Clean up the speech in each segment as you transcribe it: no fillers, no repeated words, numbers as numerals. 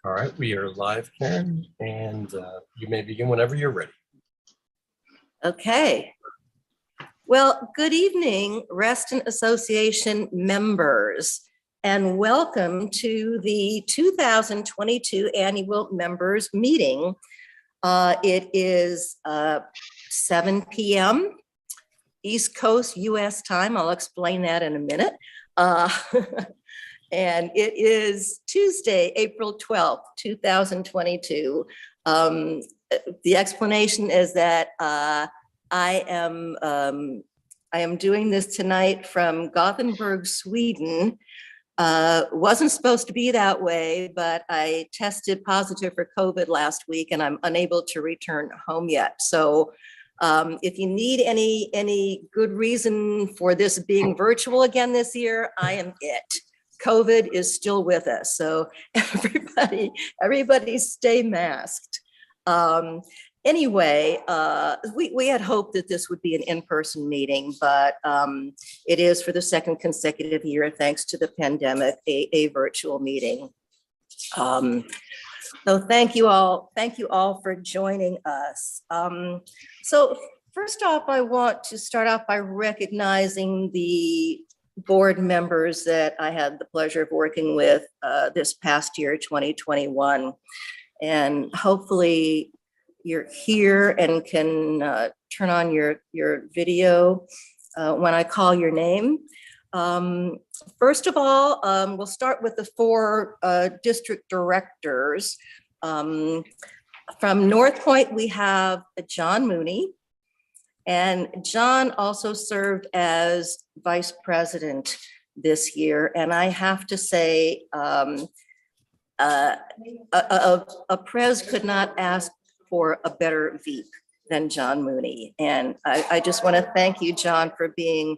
All right, we are live, Karen, and you may begin whenever you're ready. Okay. Well, good evening, Reston Association members, and welcome to the 2022 annual members meeting. It is 7 p.m. East Coast US time. I'll explain that in a minute. And it is Tuesday, April 12th, 2022. The explanation is that I am doing this tonight from Gothenburg, Sweden. Wasn't supposed to be that way, but I tested positive for COVID last week and I'm unable to return home yet. So if you need any good reason for this being virtual again this year, I am it. COVID is still with us. So everybody stay masked. Anyway, we had hoped that this would be an in-person meeting, but it is for the second consecutive year, thanks to the pandemic, a virtual meeting. So thank you all for joining us. So first off, I want to start off by recognizing the board members that I had the pleasure of working with this past year, 2021. And hopefully you're here and can turn on your video when I call your name. First of all, we'll start with the four district directors. From North Point, we have John Mooney. And John also served as vice president this year. And I have to say, a prez could not ask for a better VP than John Mooney. And I just want to thank you, John, for being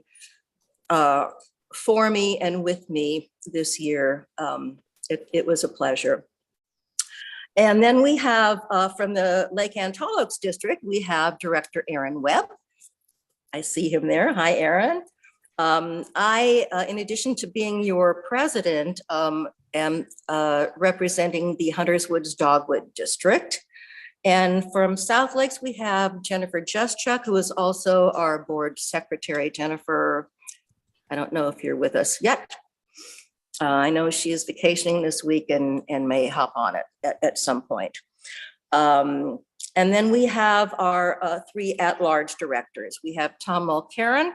for me and with me this year. It was a pleasure. And then we have from the Lake Ann Tall Oaks District, we have Director Aaron Webb. I see him there. Hi, Aaron. In addition to being your president, am representing the Hunters Woods Dogwood District. And from South Lakes, we have Jennifer Juszczyk, who is also our board secretary. Jennifer, I don't know if you're with us yet. I know she is vacationing this week and may hop on it at some point. And then we have our three at-large directors. We have Tom Mulcaran,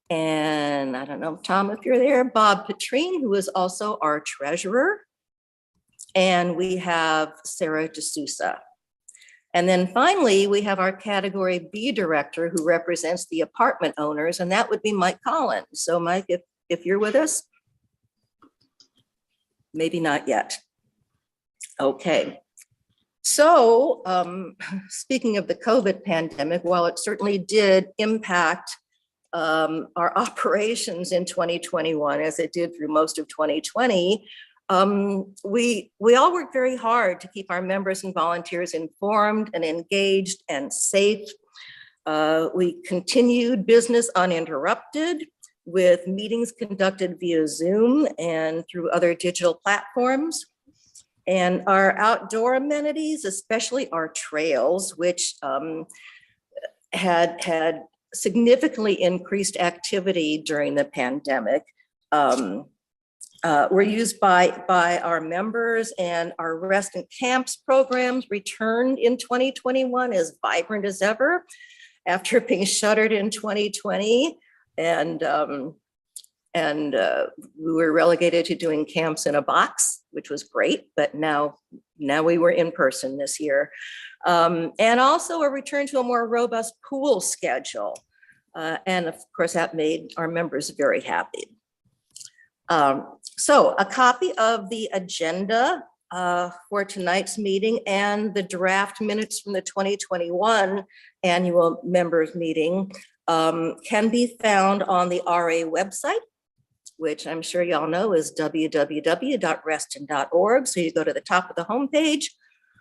and I don't know, Tom, if you're there, Bob Petrine, who is also our treasurer. And we have Sarah D'Souza. And then finally, we have our category B director who represents the apartment owners, and that would be Mike Collins. So Mike, if you're with us, maybe not yet. Okay. So speaking of the COVID pandemic, while it certainly did impact our operations in 2021, as it did through most of 2020, we all worked very hard to keep our members and volunteers informed and engaged and safe. We continued business uninterrupted with meetings conducted via Zoom and through other digital platforms. And our outdoor amenities, especially our trails, which had significantly increased activity during the pandemic, were used by our members, and our rest and camps programs returned in 2021 as vibrant as ever after being shuttered in 2020. And we were relegated to doing camps in a box, which was great, but now we were in person this year. And also a return to a more robust pool schedule. And of course that made our members very happy. So a copy of the agenda for tonight's meeting and the draft minutes from the 2021 annual members meeting can be found on the RA website, which I'm sure y'all know is www.reston.org. So you go to the top of the homepage,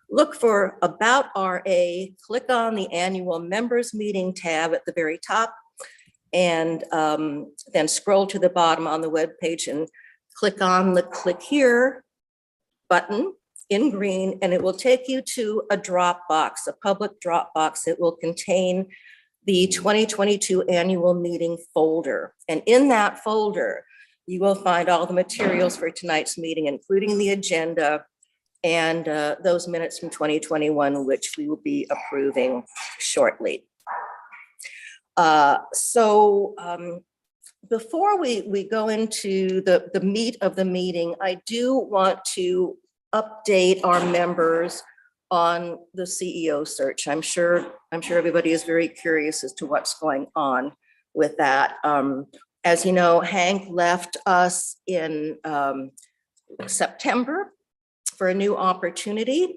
look for About RA, click on the annual members meeting tab at the very top, and then scroll to the bottom on the web page and click on the click here button in green, and it will take you to a Dropbox, a public Dropbox. It will contain the 2022 annual meeting folder. And in that folder, you will find all the materials for tonight's meeting, including the agenda and those minutes from 2021, which we will be approving shortly. Before we go into the meat of the meeting, I do want to update our members on the CEO search. I'm sure everybody is very curious as to what's going on with that. As you know, Hank left us in September for a new opportunity.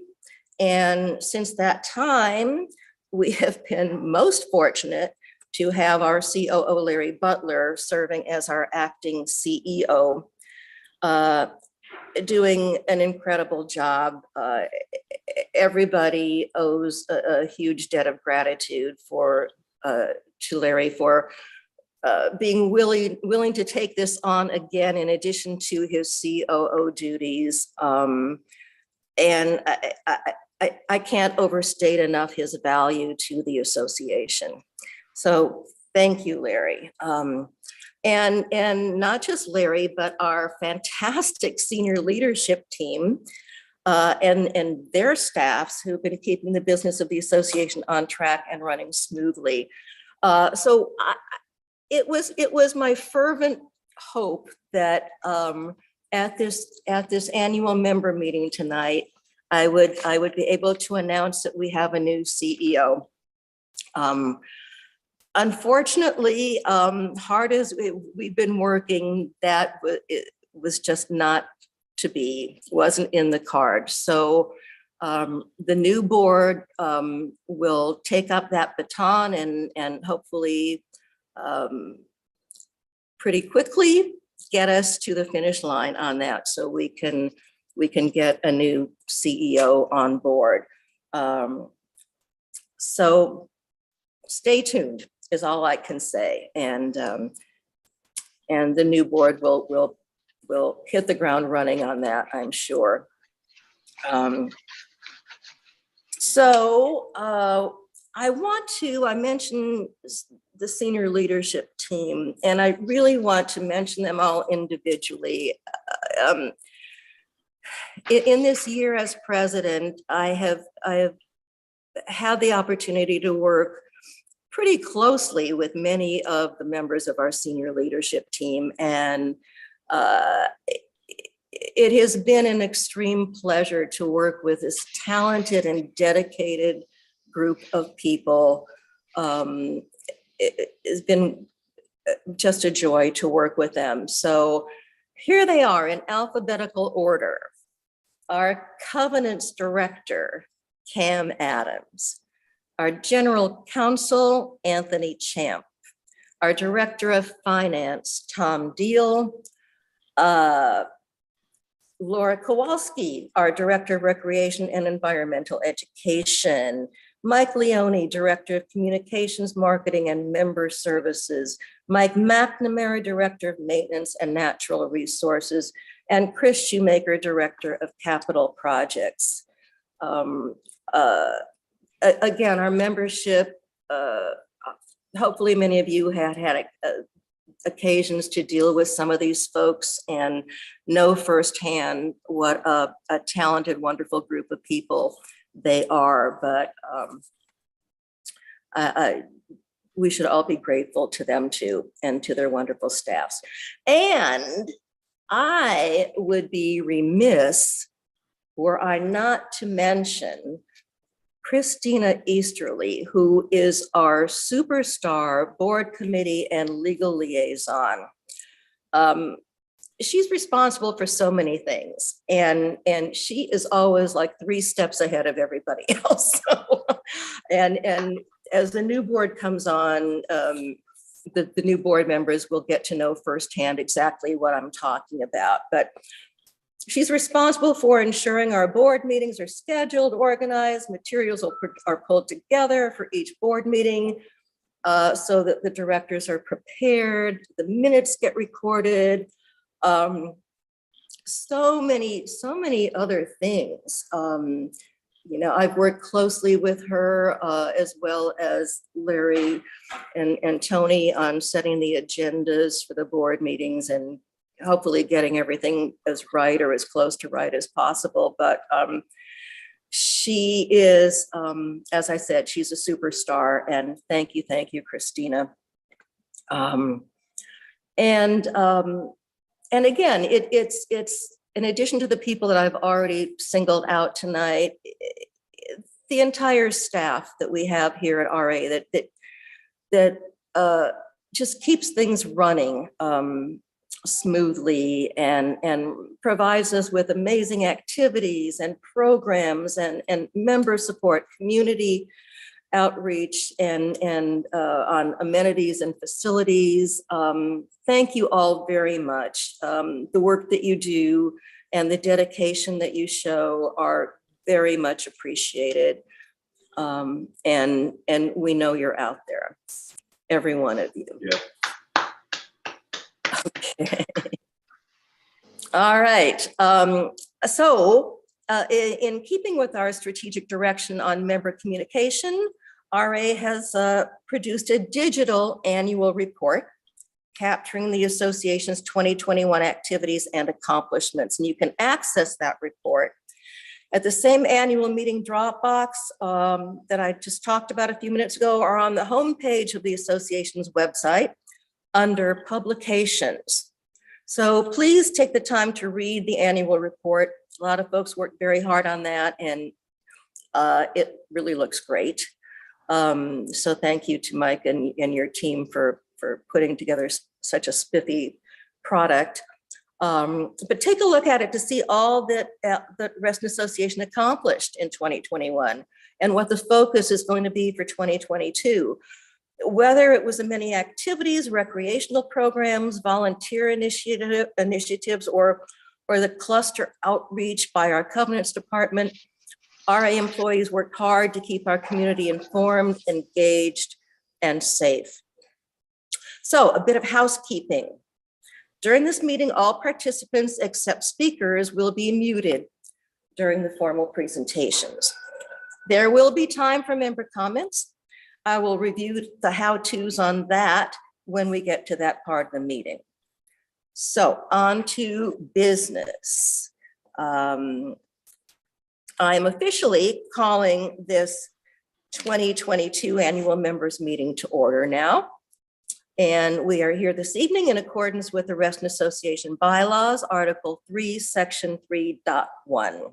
And since that time, we have been most fortunate to have our COO, Larry Butler, serving as our acting CEO, doing an incredible job. Everybody owes a huge debt of gratitude to Larry for being willing to take this on again, in addition to his COO duties. And I can't overstate enough his value to the association. So thank you, Larry. And not just Larry, but our fantastic senior leadership team and their staffs who've been keeping the business of the association on track and running smoothly. It was my fervent hope that at this annual member meeting tonight, I would be able to announce that we have a new CEO. Unfortunately, hard as we've been working, that it was just not to be, wasn't in the cards. So the new board will take up that baton and hopefully pretty quickly get us to the finish line on that, so we can get a new CEO on board. So stay tuned is all I can say, and the new board will hit the ground running on that, I'm sure. I mentioned the senior leadership team, and I really want to mention them all individually. In this year as president, I have had the opportunity to work pretty closely with many of the members of our senior leadership team, and it has been an extreme pleasure to work with this talented and dedicated group of people. It has been just a joy to work with them. So here they are in alphabetical order. Our Covenants Director, Cam Adams. Our General Counsel, Anthony Champ. Our Director of Finance, Tom Deal. Laura Kowalski, our Director of Recreation and Environmental Education. Mike Leone, Director of Communications, Marketing, and Member Services. Mike McNamara, Director of Maintenance and Natural Resources. And Chris Shoemaker, Director of Capital Projects. Again, our membership, hopefully many of you had occasions to deal with some of these folks and know firsthand what a talented, wonderful group of people they are. But we should all be grateful to them too, and to their wonderful staffs. And I would be remiss were I not to mention Christina Easterly, who is our superstar board committee and legal liaison. She's responsible for so many things, and she is always like 3 steps ahead of everybody else. So, and as the new board comes on, the new board members will get to know firsthand exactly what I'm talking about. But she's responsible for ensuring our board meetings are scheduled, organized, materials are pulled together for each board meeting so that the directors are prepared, the minutes get recorded. so many other things. I've worked closely with her as well as Larry and Tony on setting the agendas for the board meetings and hopefully getting everything as right or as close to right as possible. But she is, as I said, she's a superstar, and thank you, Christina. And again, it's in addition to the people that I've already singled out tonight, the entire staff that we have here at RA that just keeps things running smoothly and provides us with amazing activities and programs and member support, community outreach, and on amenities and facilities. Thank you all very much. The work that you do and the dedication that you show are very much appreciated. And we know you're out there, every one of you. Yeah. Okay. All right. In keeping with our strategic direction on member communication, RA has produced a digital annual report capturing the association's 2021 activities and accomplishments. And you can access that report at the same annual meeting Dropbox that I just talked about a few minutes ago, or on the homepage of the association's website under publications. So please take the time to read the annual report. A lot of folks work very hard on that, and it really looks great. So thank you to Mike and your team for putting together such a spiffy product. But take a look at it to see all that the Reston Association accomplished in 2021 and what the focus is going to be for 2022. Whether it was the many activities, recreational programs, volunteer initiatives, or the cluster outreach by our Covenants Department, RA employees worked hard to keep our community informed, engaged, and safe. So a bit of housekeeping. During this meeting, all participants except speakers will be muted during the formal presentations. There will be time for member comments. I will review the how-tos on that when we get to that part of the meeting. So on to business. I'm officially calling this 2022 annual members meeting to order now. And we are here this evening in accordance with the Reston Association bylaws, Article 3, Section 3.1.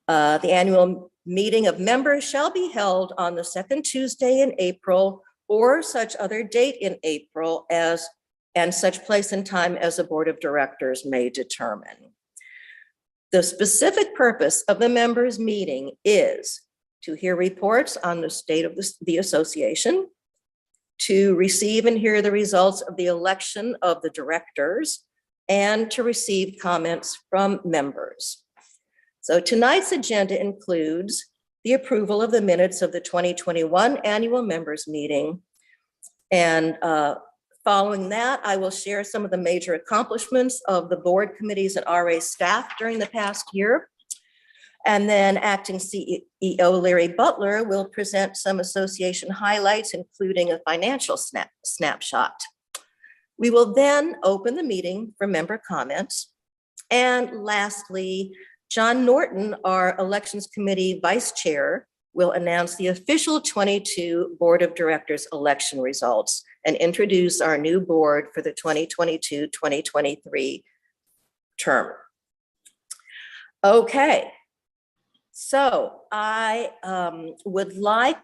The annual meeting of members shall be held on the second Tuesday in April or such other date in April and such place and time as the Board of Directors may determine. The specific purpose of the members' meeting is to hear reports on the state of the association, to receive and hear the results of the election of the directors, and to receive comments from members. So tonight's agenda includes the approval of the minutes of the 2021 annual members meeting. And following that, I will share some of the major accomplishments of the board committees and RA staff during the past year. And then acting CEO Larry Butler will present some association highlights, including a financial snapshot. We will then open the meeting for member comments. And lastly, John Norton, our Elections Committee Vice Chair, will announce the official 22 Board of Directors election results and introduce our new board for the 2022-2023 term. Okay, so I would like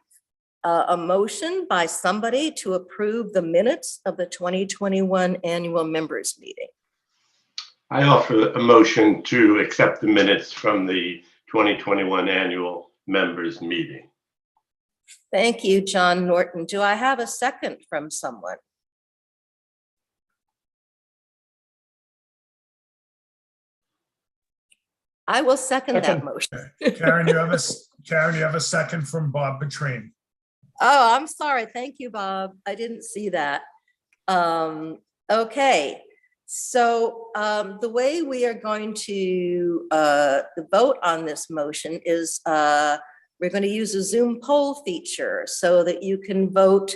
a motion by somebody to approve the minutes of the 2021 annual members meeting. I offer a motion to accept the minutes from the 2021 annual members meeting. Thank you, John Norton. Do I have a second from someone? I will second that motion. Karen, you have a second from Bob Petrine. Oh, I'm sorry. Thank you, Bob. I didn't see that. Okay. So the way we are going to vote on this motion is we're going to use a Zoom poll feature so that you can vote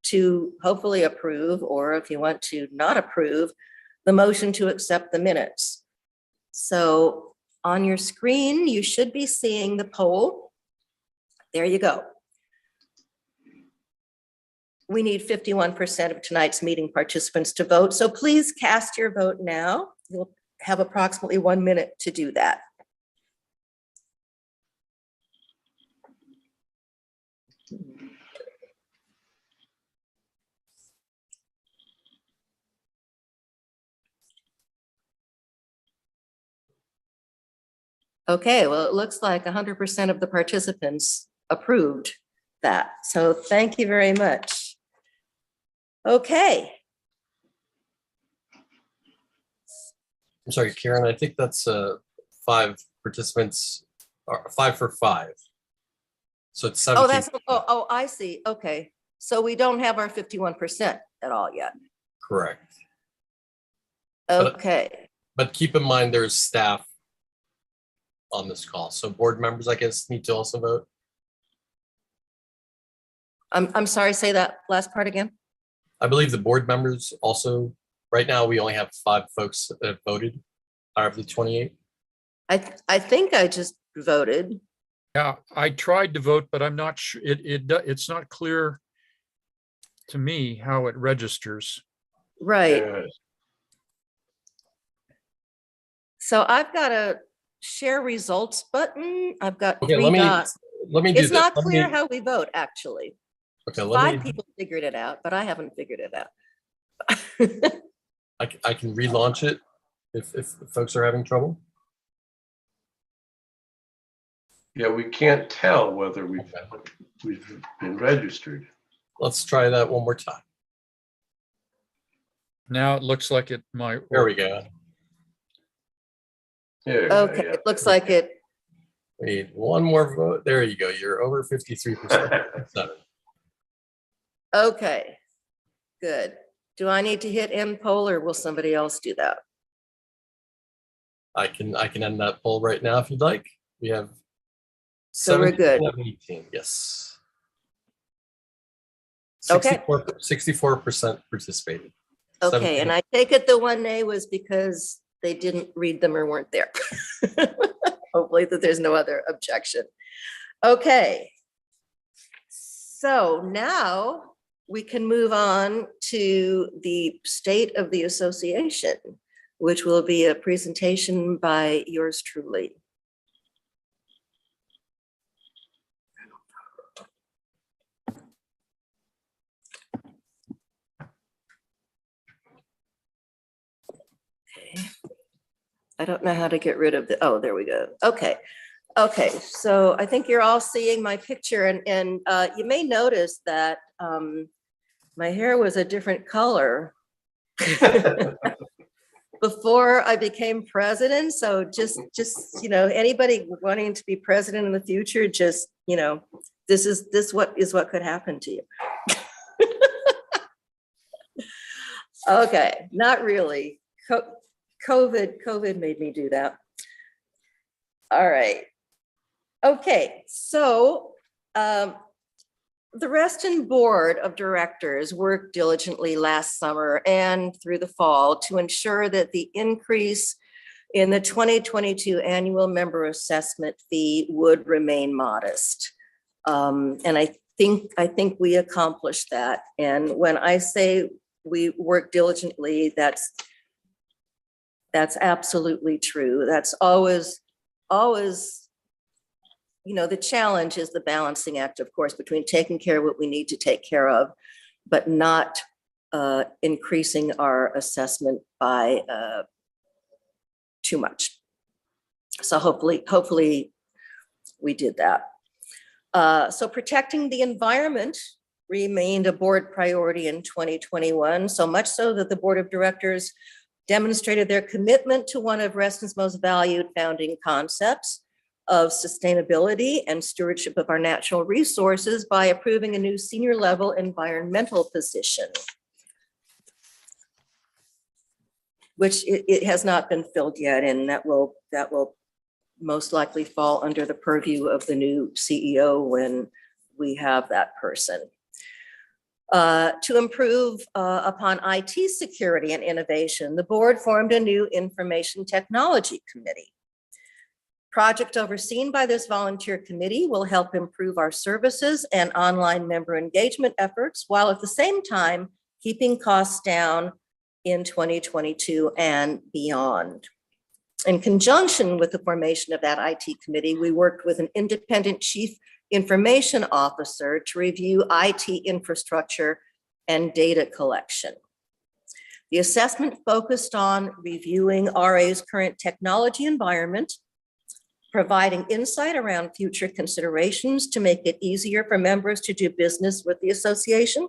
to hopefully approve, or if you want to not approve, the motion to accept the minutes. So on your screen, you should be seeing the poll. There you go. We need 51% of tonight's meeting participants to vote. So please cast your vote now. You'll have approximately 1 minute to do that. Okay, well, it looks like 100% of the participants approved that. So thank you very much. Okay. I'm sorry, Karen, I think that's 5 participants, or 5 for 5. So it's 17. Oh, that's, oh, I see. Okay. So we don't have our 51% at all yet. Correct. Okay. But keep in mind there's staff on this call. So board members, I guess, need to also vote. I'm sorry, say that last part again. I believe the board members also, right now, we only have 5 folks that have voted out of the 28. I think I just voted. Yeah, I tried to vote, but I'm not sure. It's not clear to me how it registers. Right. Yes. So I've got a share results button. I've got Okay, 3 dots. let me do It's this. not Let clear me- how we vote, actually. Okay, 5 people figured it out, but I haven't figured it out. I can relaunch it if folks are having trouble. Yeah, we can't tell whether we've been registered. Let's try that one more time. Now it looks like it might. There we go. Yeah, Okay, yeah. it looks like it. We need one more vote. There you go. You're over 53%. 7. Okay, good. Do I need to hit end poll or will somebody else do that? I can end that poll right now if you'd like. We have So we're good. 18, yes. Okay. 64% participated. Okay, and I take it the 1 nay was because they didn't read them or weren't there. Hopefully that there's no other objection. Okay. So now we can move on to the state of the association, which will be a presentation by yours truly. Okay. I don't know how to get rid of the, oh, there we go. Okay. Okay, so I think you're all seeing my picture and you may notice that my hair was a different color before I became president. So just, you know, anybody wanting to be president in the future, just, you know, this is what could happen to you. Okay, not really. COVID made me do that. All right. Okay, so the Reston Board of Directors worked diligently last summer and through the fall to ensure that the increase in the 2022 annual member assessment fee would remain modest. And I think we accomplished that. And when I say we work diligently, that's absolutely true. That's always, you know, the challenge is the balancing act, of course, between taking care of what we need to take care of, but not increasing our assessment by too much. So hopefully we did that. So protecting the environment remained a board priority in 2021, so much so that the Board of Directors demonstrated their commitment to one of Reston's most valued founding concepts of sustainability and stewardship of our natural resources by approving a new senior level environmental position. which it has not been filled yet, and that will most likely fall under the purview of the new CEO when we have that person. To improve upon IT security and innovation, the board formed a new information technology committee. Project overseen by this volunteer committee will help improve our services and online member engagement efforts, while at the same time keeping costs down in 2022 and beyond. In conjunction with the formation of that IT committee, we worked with an independent chief information officer to review IT infrastructure and data collection. The assessment focused on reviewing RA's current technology environment, providing insight around future considerations to make it easier for members to do business with the association,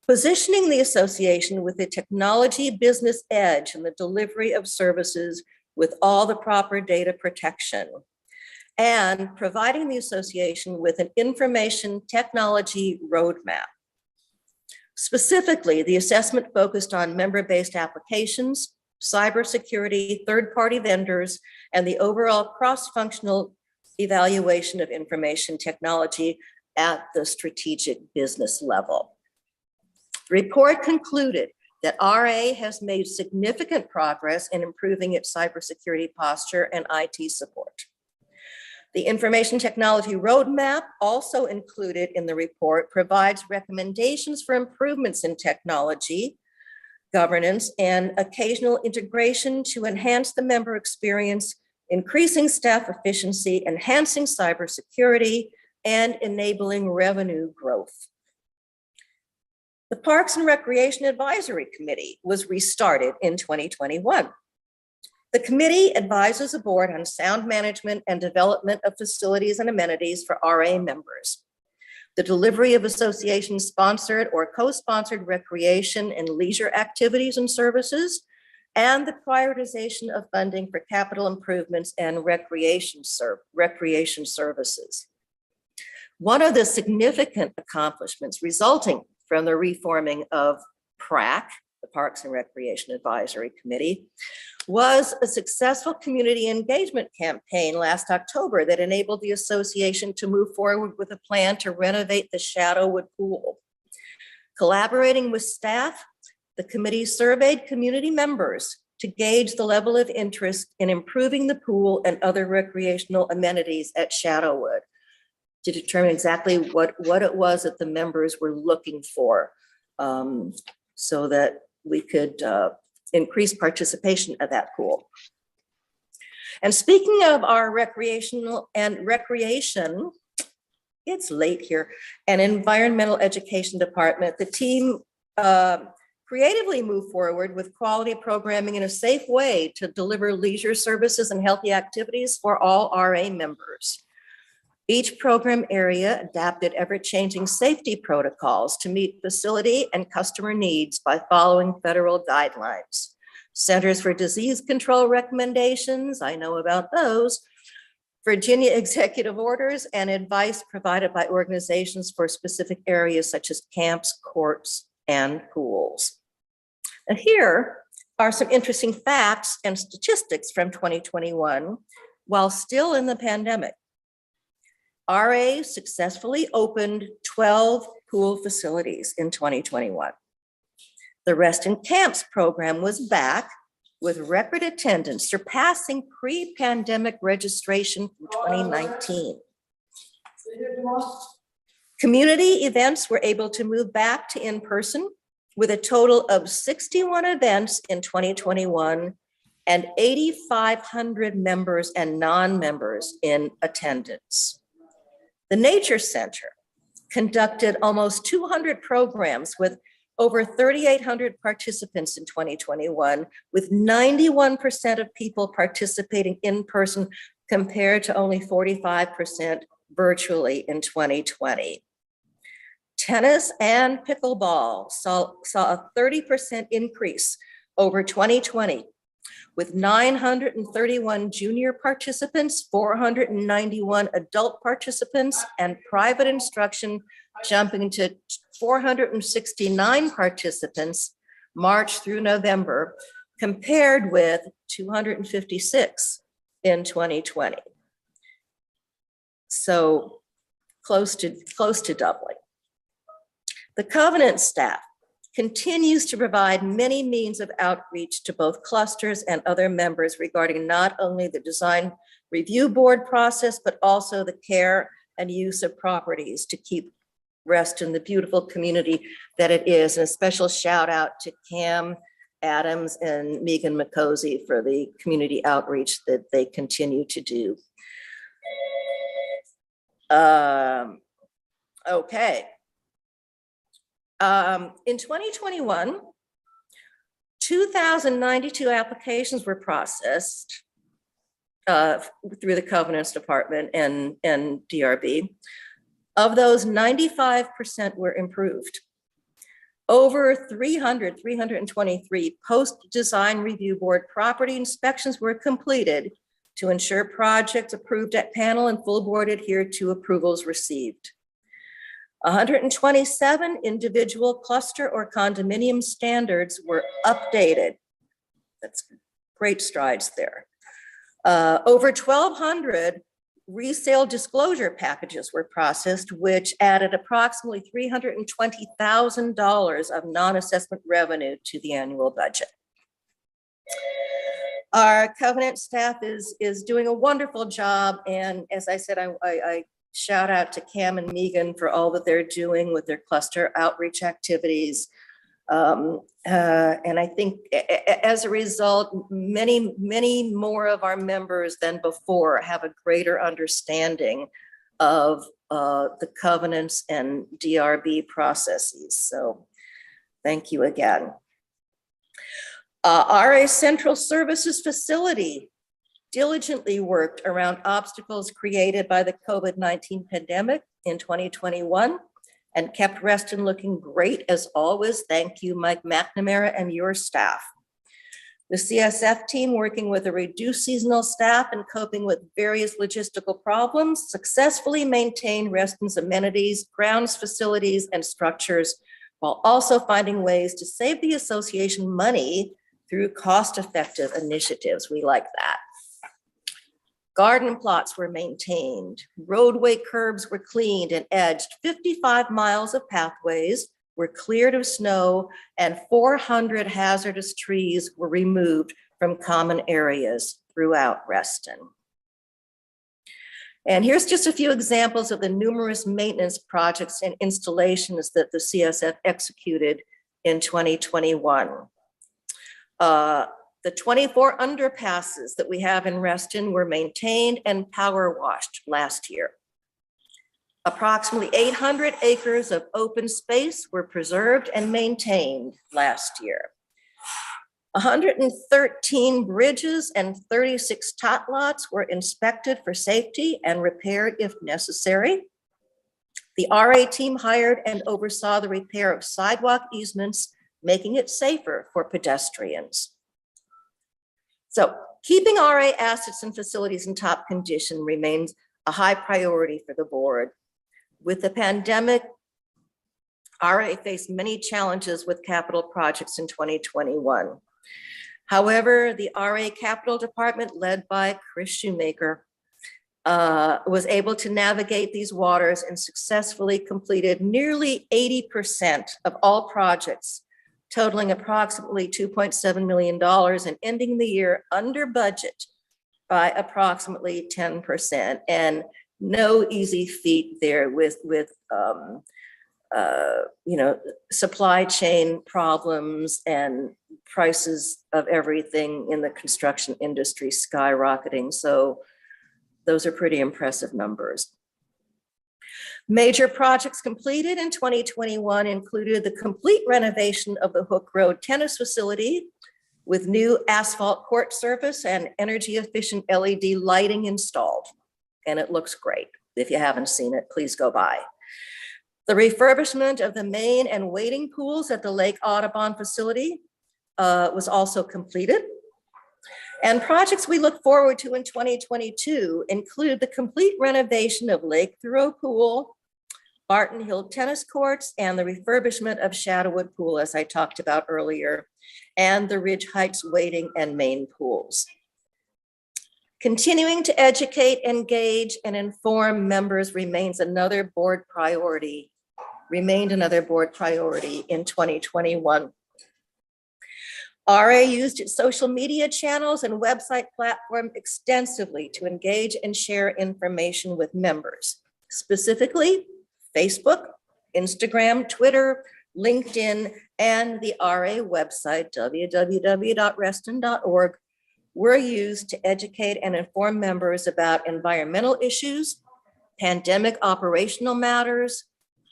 positioning the association with a technology business edge in the delivery of services with all the proper data protection, and providing the association with an information technology roadmap. Specifically, the assessment focused on member-based applications, cybersecurity, third-party vendors, and the overall cross-functional evaluation of information technology at the strategic business level. The report concluded that RA has made significant progress in improving its cybersecurity posture and IT support. The information technology roadmap, also included in the report, provides recommendations for improvements in technology, governance, and occasional integration to enhance the member experience, increasing staff efficiency, enhancing cybersecurity, and enabling revenue growth. The Parks and Recreation Advisory Committee was restarted in 2021. The committee advises the board on sound management and development of facilities and amenities for RA members, the delivery of association-sponsored or co-sponsored recreation and leisure activities and services, and the prioritization of funding for capital improvements and recreation services. One of the significant accomplishments resulting from the reforming of PRAC, the Parks and Recreation Advisory Committee, was a successful community engagement campaign last October that enabled the association to move forward with a plan to renovate the Shadowwood Pool. Collaborating with staff, the committee surveyed community members to gauge the level of interest in improving the pool and other recreational amenities at Shadowwood, to determine exactly what it was that the members were looking for, so that we could increase participation at that pool. And speaking of our recreational and recreation, it's late here, and environmental education department, the team creatively moved forward with quality programming in a safe way to deliver leisure services and healthy activities for all RA members. Each program area adapted ever-changing safety protocols to meet facility and customer needs by following federal guidelines. Centers for Disease Control recommendations, I know about those, Virginia executive orders, and advice provided by organizations for specific areas such as camps, courts, and pools. And here are some interesting facts and statistics from 2021 while still in the pandemic. RA successfully opened 12 pool facilities in 2021. The Rest in Camps program was back with record attendance, surpassing pre-pandemic registration from 2019. Community events were able to move back to in-person with a total of 61 events in 2021 and 8,500 members and non-members in attendance. The Nature Center conducted almost 200 programs with over 3,800 participants in 2021, with 91% of people participating in person compared to only 45% virtually in 2020. Tennis and pickleball saw a 30% increase over 2020, with 931 junior participants, 491 adult participants, and private instruction jumping to 469 participants March through November, compared with 256 in 2020. So close to doubling. The Covenant staff continues to provide many means of outreach to both clusters and other members regarding not only the design review board process, but also the care and use of properties to keep Reston the beautiful community that it is. And a special shout out to Cam Adams and Megan McCosey for the community outreach that they continue to do. Okay. In 2021, 2,092 applications were processed through the Covenants Department and DRB. Of those, 95% were improved. Over 323 post-design review board property inspections were completed to ensure projects approved at panel and full board adhered to approvals received. 127 individual cluster or condominium standards were updated. That's great strides there. Over 1,200 resale disclosure packages were processed, which added approximately $320,000 of non-assessment revenue to the annual budget. Our Covenant staff is doing a wonderful job. And as I said, I shout out to Cam and Megan for all that they're doing with their cluster outreach activities. And I think as a result, many more of our members than before have a greater understanding of the covenants and DRB processes. So thank you again. RA Central Services Facility diligently worked around obstacles created by the COVID-19 pandemic in 2021 and kept Reston looking great as always. Thank you, Mike McNamara and your staff. The CSF team, working with a reduced seasonal staff and coping with various logistical problems, successfully maintained Reston's amenities, grounds, facilities, and structures, while also finding ways to save the association money through cost-effective initiatives. We like that. Garden plots were maintained, roadway curbs were cleaned and edged, 55 miles of pathways were cleared of snow, and 400 hazardous trees were removed from common areas throughout Reston. And here's just a few examples of the numerous maintenance projects and installations that the CSF executed in 2021. The 24 underpasses that we have in Reston were maintained and power washed last year. Approximately 800 acres of open space were preserved and maintained last year. 113 bridges and 36 tot lots were inspected for safety and repaired if necessary. The RA team hired and oversaw the repair of sidewalk easements, making it safer for pedestrians. So keeping RA assets and facilities in top condition remains a high priority for the board. With the pandemic, RA faced many challenges with capital projects in 2021. However, the RA Capital Department, led by Chris Shoemaker, was able to navigate these waters and successfully completed nearly 80% of all projects, totaling approximately $2.7 million and ending the year under budget by approximately 10%. And no easy feat there with supply chain problems and prices of everything in the construction industry skyrocketing. So those are pretty impressive numbers. Major projects completed in 2021 included the complete renovation of the Hook Road tennis facility with new asphalt court surface and energy efficient LED lighting installed. And it looks great. If you haven't seen it, please go by. The refurbishment of the main and wading pools at the Lake Audubon facility was also completed. And projects we look forward to in 2022 include the complete renovation of Lake Thoreau Pool, Barton Hill tennis courts, and the refurbishment of Shadowwood Pool, as I talked about earlier, and the Ridge Heights wading and main pools. Continuing to educate, engage, and inform members remained another board priority in 2021. RA used its social media channels and website platform extensively to engage and share information with members, specifically Facebook, Instagram, Twitter, LinkedIn, and the RA website, www.reston.org, were used to educate and inform members about environmental issues, pandemic operational matters,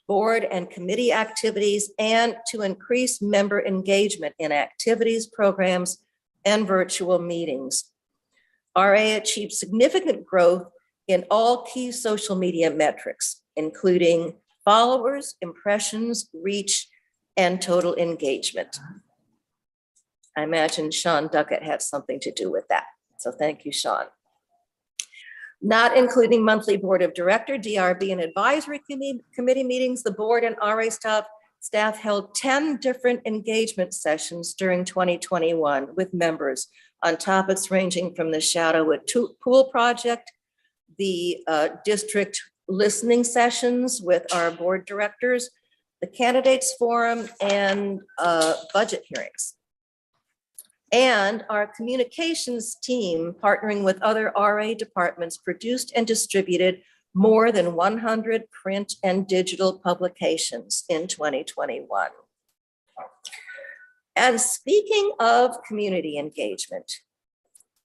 board and committee activities, and to increase member engagement in activities, programs, and virtual meetings. RA achieved significant growth in all key social media metrics, including followers, impressions, reach, and total engagement. I imagine Sean Duckett had something to do with that. So thank you, Sean. Not including monthly board of director, DRB, and advisory committee meetings, the board and RA staff held 10 different engagement sessions during 2021 with members on topics ranging from the Shadowwood Pool project, the district listening sessions with our board directors, the candidates forum, and budget hearings. And our communications team, partnering with other RA departments, produced and distributed more than 100 print and digital publications in 2021. And speaking of community engagement,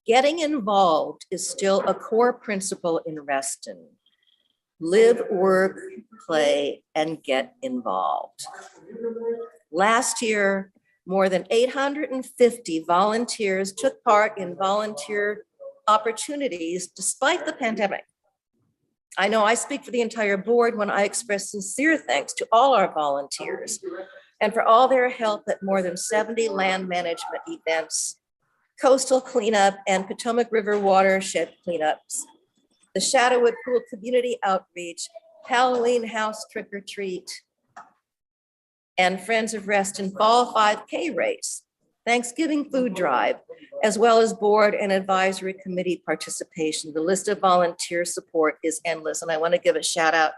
getting involved is still a core principle in Reston. Live, work, play, and get involved. Last year, more than 850 volunteers took part in volunteer opportunities despite the pandemic. I know I speak for the entire board when I express sincere thanks to all our volunteers and for all their help at more than 70 land management events, coastal cleanup, and Potomac River watershed cleanups, the Shadowwood Pool community outreach, Halloween house trick or treat, and Friends of Reston Fall 5K race, Thanksgiving food drive, as well as board and advisory committee participation. The list of volunteer support is endless. And I want to give a shout out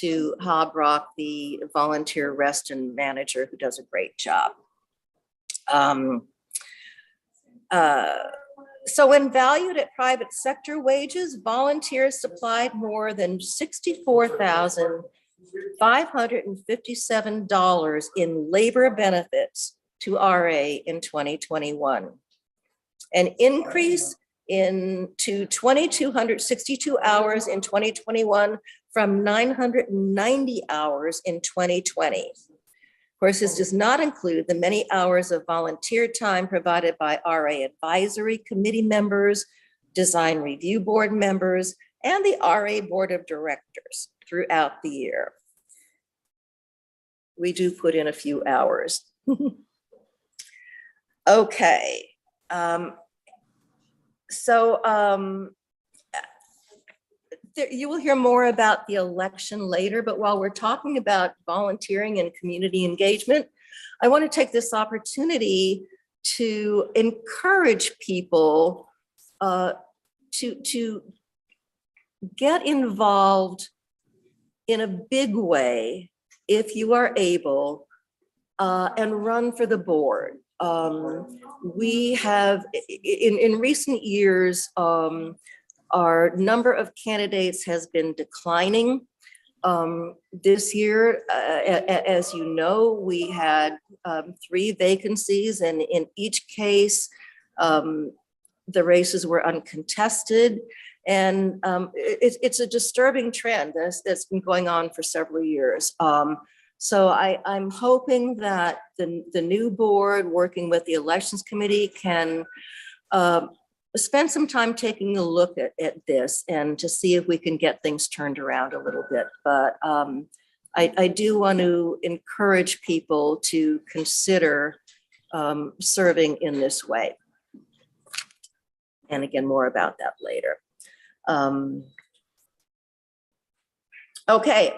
to Hobrock, the volunteer Reston manager, who does a great job. So when valued at private sector wages, volunteers supplied more than $64,557 in labor benefits to RA in 2021. An increase to 2,262 hours in 2021 from 990 hours in 2020. Of course, this does not include the many hours of volunteer time provided by RA advisory committee members, design review board members, and the RA board of directors throughout the year. We do put in a few hours. Okay. You will hear more about the election later, but while we're talking about volunteering and community engagement, I want to take this opportunity to encourage people to get involved in a big way, if you are able, and run for the board. We have, in recent years, our number of candidates has been declining. This year, as you know, we had 3 vacancies, and in each case, the races were uncontested. And it's a disturbing trend that's been going on for several years. So I'm hoping that the new board, working with the elections committee, can spend some time taking a look at this and to see if we can get things turned around a little bit. But I do want to encourage people to consider serving in this way. And again, more about that later. Okay.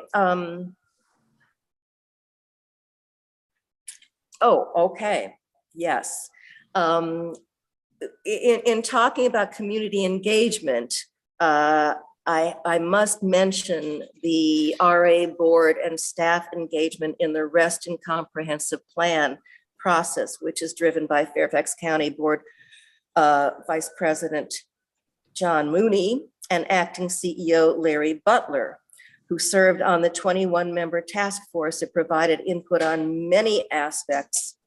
Oh, okay, yes. In talking about community engagement, I must mention the RA board and staff engagement in the Rest and Comprehensive Plan process, which is driven by Fairfax County Board Vice President John Mooney and Acting CEO Larry Butler, who served on the 21-member task force that provided input on many aspects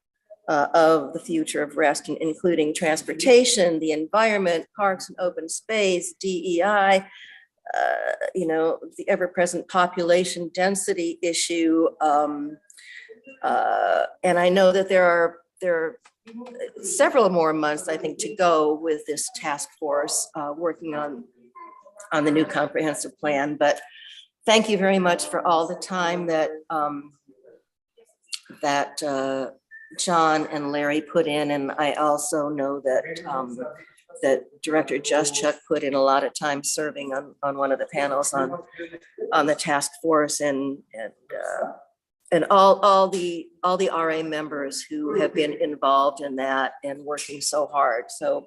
of the future of rest, including transportation, the environment, parks and open space, DEI, the ever-present population density issue. And I know that there are several more months, I think, to go with this task force working on the new comprehensive plan. But thank you very much for all the time that John and Larry put in, and I also know that that Director Juszczyk put in a lot of time serving on one of the panels on the task force, and all the RA members who have been involved in that and working so hard. So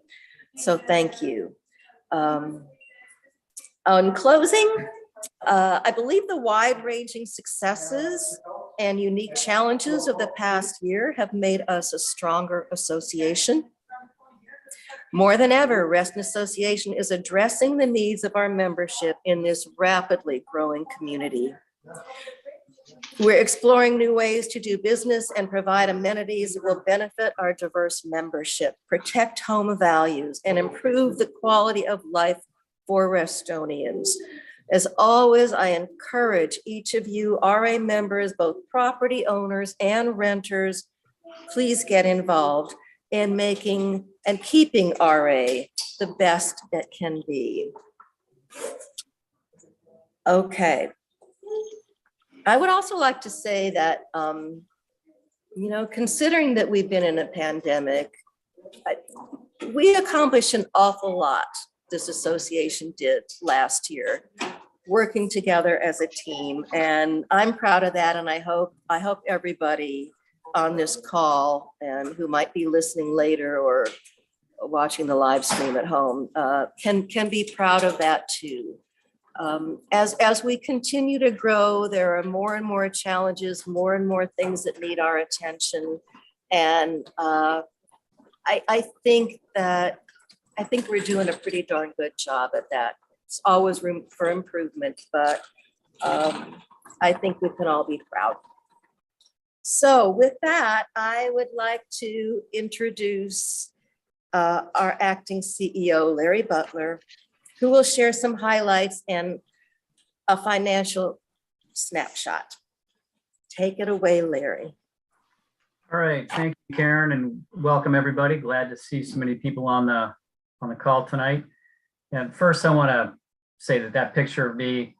thank you. On closing, I believe the wide-ranging successes and unique challenges of the past year have made us a stronger association. More than ever, Rest and Association is addressing the needs of our membership in this rapidly growing community. We're exploring new ways to do business and provide amenities that will benefit our diverse membership, protect home values, and improve the quality of life for Restonians. As always, I encourage each of you RA members, both property owners and renters, please get involved in making and keeping RA the best it can be. Okay. I would also like to say that, considering that we've been in a pandemic, we accomplished an awful lot. This association did last year, working together as a team, and I'm proud of that. And I hope everybody on this call and who might be listening later or watching the live stream at home can be proud of that too. As we continue to grow, there are more and more challenges, more and more things that need our attention, and I think we're doing a pretty darn good job at that. It's always room for improvement, but I think we can all be proud. So with that, I would like to introduce our acting CEO, Larry Butler, who will share some highlights and a financial snapshot. Take it away, Larry. All right, thank you, Karen, and welcome everybody. Glad to see so many people on the call tonight. And first, I want to say that picture of me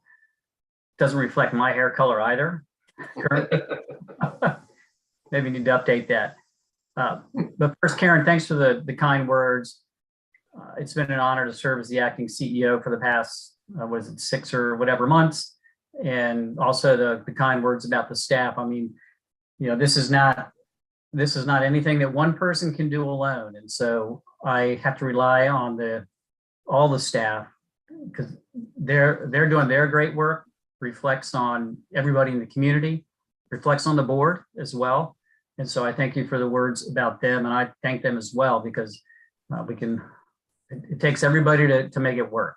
doesn't reflect my hair color either. Maybe need to update that. But first, Karen, thanks for the kind words. It's been an honor to serve as the acting CEO for the past, 6 or whatever months, and also the kind words about the staff. I mean, this is not anything that one person can do alone, and so I have to rely on all the staff, because they're doing their great work, reflects on everybody in the community, reflects on the board as well. And so I thank you for the words about them, and I thank them as well, because it takes everybody to make it work.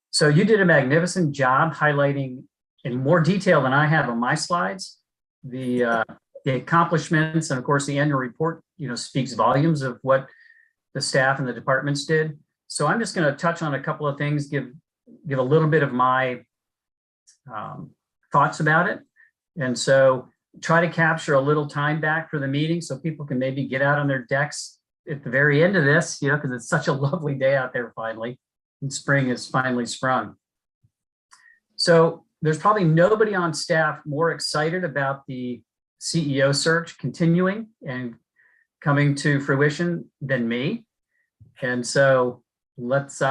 So you did a magnificent job highlighting in more detail than I have on my slides, the accomplishments, and of course the annual report, speaks volumes of what the staff and the departments did. So I'm just going to touch on a couple of things, give a little bit of my thoughts about it. And so try to capture a little time back for the meeting so people can maybe get out on their decks at the very end of this, because it's such a lovely day out there finally, and spring has finally sprung. So there's probably nobody on staff more excited about the CEO search continuing and coming to fruition than me. And so let's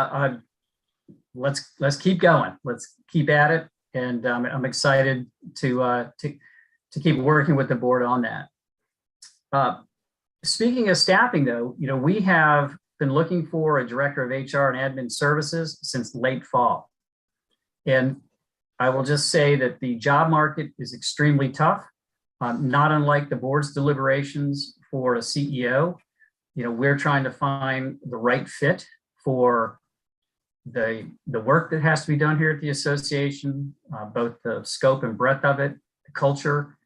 keep going. Let's keep at it. And I'm excited to keep working with the board on that. Speaking of staffing, though, we have been looking for a director of HR and admin services since late fall. And I will just say that the job market is extremely tough, not unlike the board's deliberations for a CEO. We're trying to find the right fit for the work that has to be done here at the association, both the scope and breadth of it, the culture,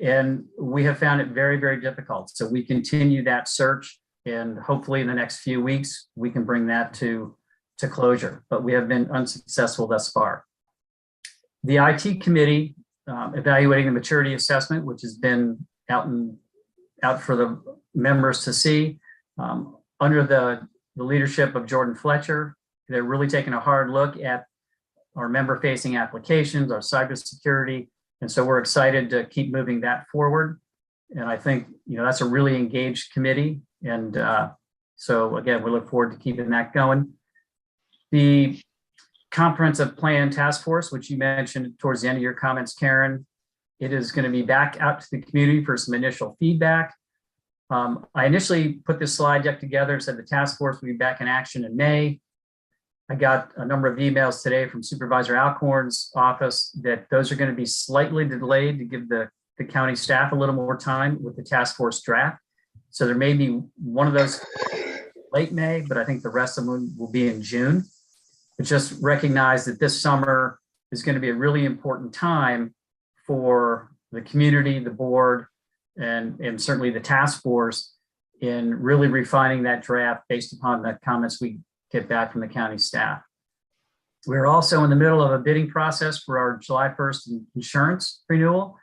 and we have found it very, very difficult. So we continue that search, and hopefully in the next few weeks, we can bring that to closure, but we have been unsuccessful thus far. The IT committee evaluating the maturity assessment, which has been out for the members to see, under the leadership of Jordan Fletcher. They're really taking a hard look at our member-facing applications, our cybersecurity, and so we're excited to keep moving that forward. And I think that's a really engaged committee, and so again, we look forward to keeping that going. The comprehensive plan task force, which you mentioned towards the end of your comments, Karen, it is going to be back out to the community for some initial feedback. I initially put this slide deck together and said the task force will be back in action in May. I got a number of emails today from Supervisor Alcorn's office that those are going to be slightly delayed to give the county staff a little more time with the task force draft. So there may be one of those late May, but I think the rest of them will be in June. But just recognize that this summer is going to be a really important time for the community, the board, and certainly the task force in really refining that draft based upon the comments we get back from the county staff. We're also in the middle of a bidding process for our July 1st insurance renewal,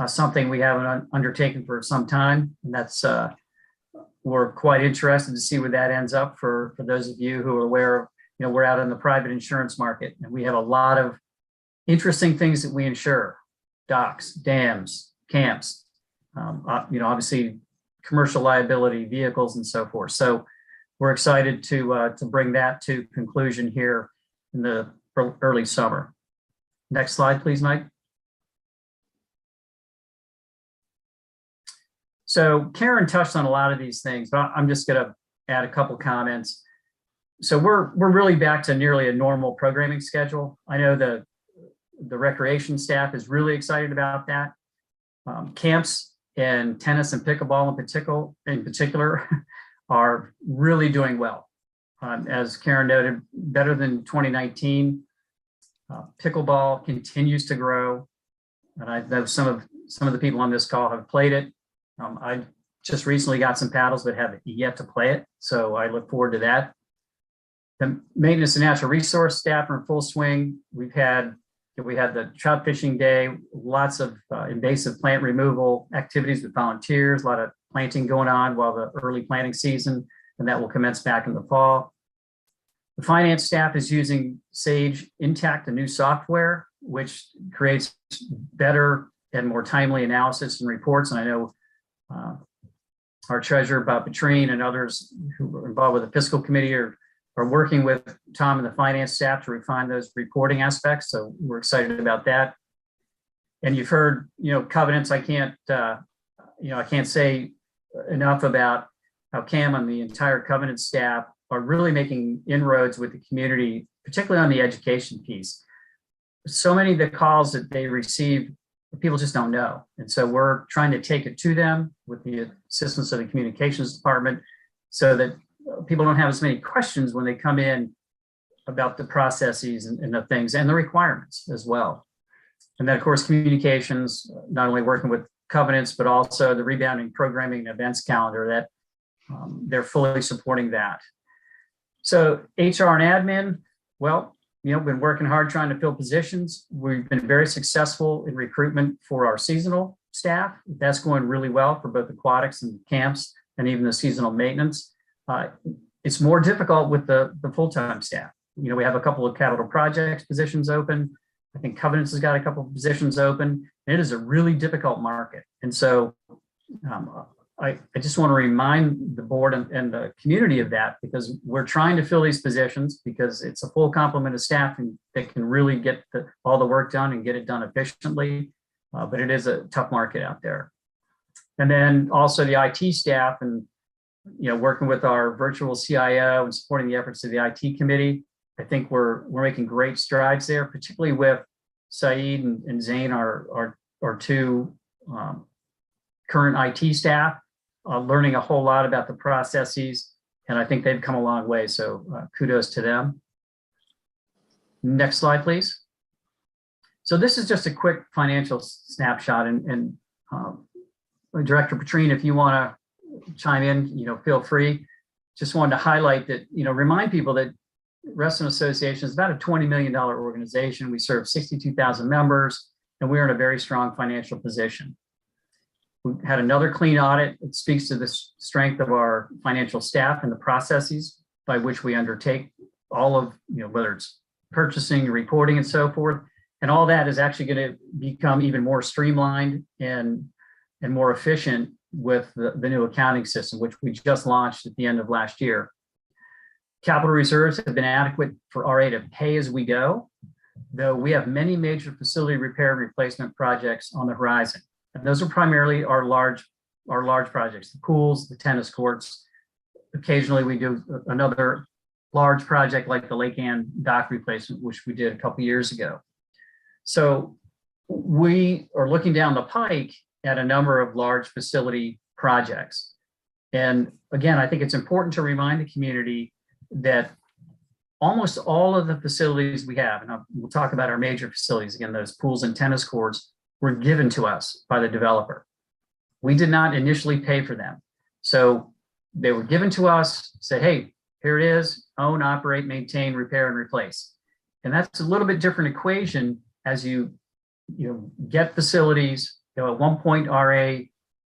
something we haven't undertaken for some time. And that's, we're quite interested to see where that ends up for those of you who are aware of, we're out in the private insurance market and we have a lot of interesting things that we insure: docks, dams, camps, obviously commercial liability, vehicles, and so forth. So we're excited to bring that to conclusion here in the early summer. Next slide, please, Mike. So Karen touched on a lot of these things, but I'm just going to add a couple comments. So we're really back to nearly a normal programming schedule. I know the recreation staff is really excited about that. Camps and tennis and pickleball in particular are really doing well. As Karen noted, better than 2019. Pickleball continues to grow, and I know some of the people on this call have played it. I just recently got some paddles, but have yet to play it, so I look forward to that. The maintenance and natural resource staff are in full swing. We had the trout fishing day, lots of invasive plant removal activities with volunteers, a lot of planting going on while the early planting season, and that will commence back in the fall. The finance staff is using Sage Intact, a new software, which creates better and more timely analysis and reports. And I know our treasurer, Bob Petrine, and others who are involved with the fiscal committee are working with Tom and the finance staff to refine those reporting aspects. So we're excited about that. And you've heard, covenants. I can't say enough about how Cam and the entire covenant staff are really making inroads with the community, particularly on the education piece. So many of the calls that they receive, people just don't know. And so we're trying to take it to them with the assistance of the communications department so that people don't have as many questions when they come in about the processes and the things and the requirements as well. And then, of course, communications, not only working with covenants, but also the rebounding programming and events calendar that they're fully supporting that. So HR and admin, well, been working hard trying to fill positions. We've been very successful in recruitment for our seasonal staff. That's going really well for both aquatics and camps and even the seasonal maintenance. It's more difficult with the full-time staff. We have a couple of capital projects positions open. I think Covenants has got a couple of positions open. It is a really difficult market. And so I just want to remind the board and the community of that, because we're trying to fill these positions because it's a full complement of staff that can really get all the work done and get it done efficiently. But it is a tough market out there. And then also the IT staff and, working with our virtual CIO and supporting the efforts of the IT committee. I think we're making great strides there, particularly with Saeed and Zane, our two current IT staff, learning a whole lot about the processes. And I think they've come a long way. So kudos to them. Next slide, please. So this is just a quick financial snapshot. And Director Petrine, if you want to chime in, feel free. Just wanted to highlight that, remind people that Restaurant Association is about a $20 million organization. We serve 62,000 members, and we're in a very strong financial position. We had another clean audit. It speaks to the strength of our financial staff and the processes by which we undertake all of, whether it's purchasing, reporting, and so forth. And all that is actually going to become even more streamlined and more efficient with the new accounting system, which we just launched at the end of last year. Capital reserves have been adequate for RA to pay as we go, though we have many major facility repair and replacement projects on the horizon. And those are primarily our large projects, the pools, the tennis courts. Occasionally we do another large project like the Lake Ann dock replacement, which we did a couple years ago. So we are looking down the pike at a number of large facility projects. And again, I think it's important to remind the community that almost all of the facilities we have, and we'll talk about our major facilities, again, those pools and tennis courts, were given to us by the developer. We did not initially pay for them. So they were given to us, say, hey, here it is, own, operate, maintain, repair, and replace. And that's a little bit different equation as you get facilities. At one point, RA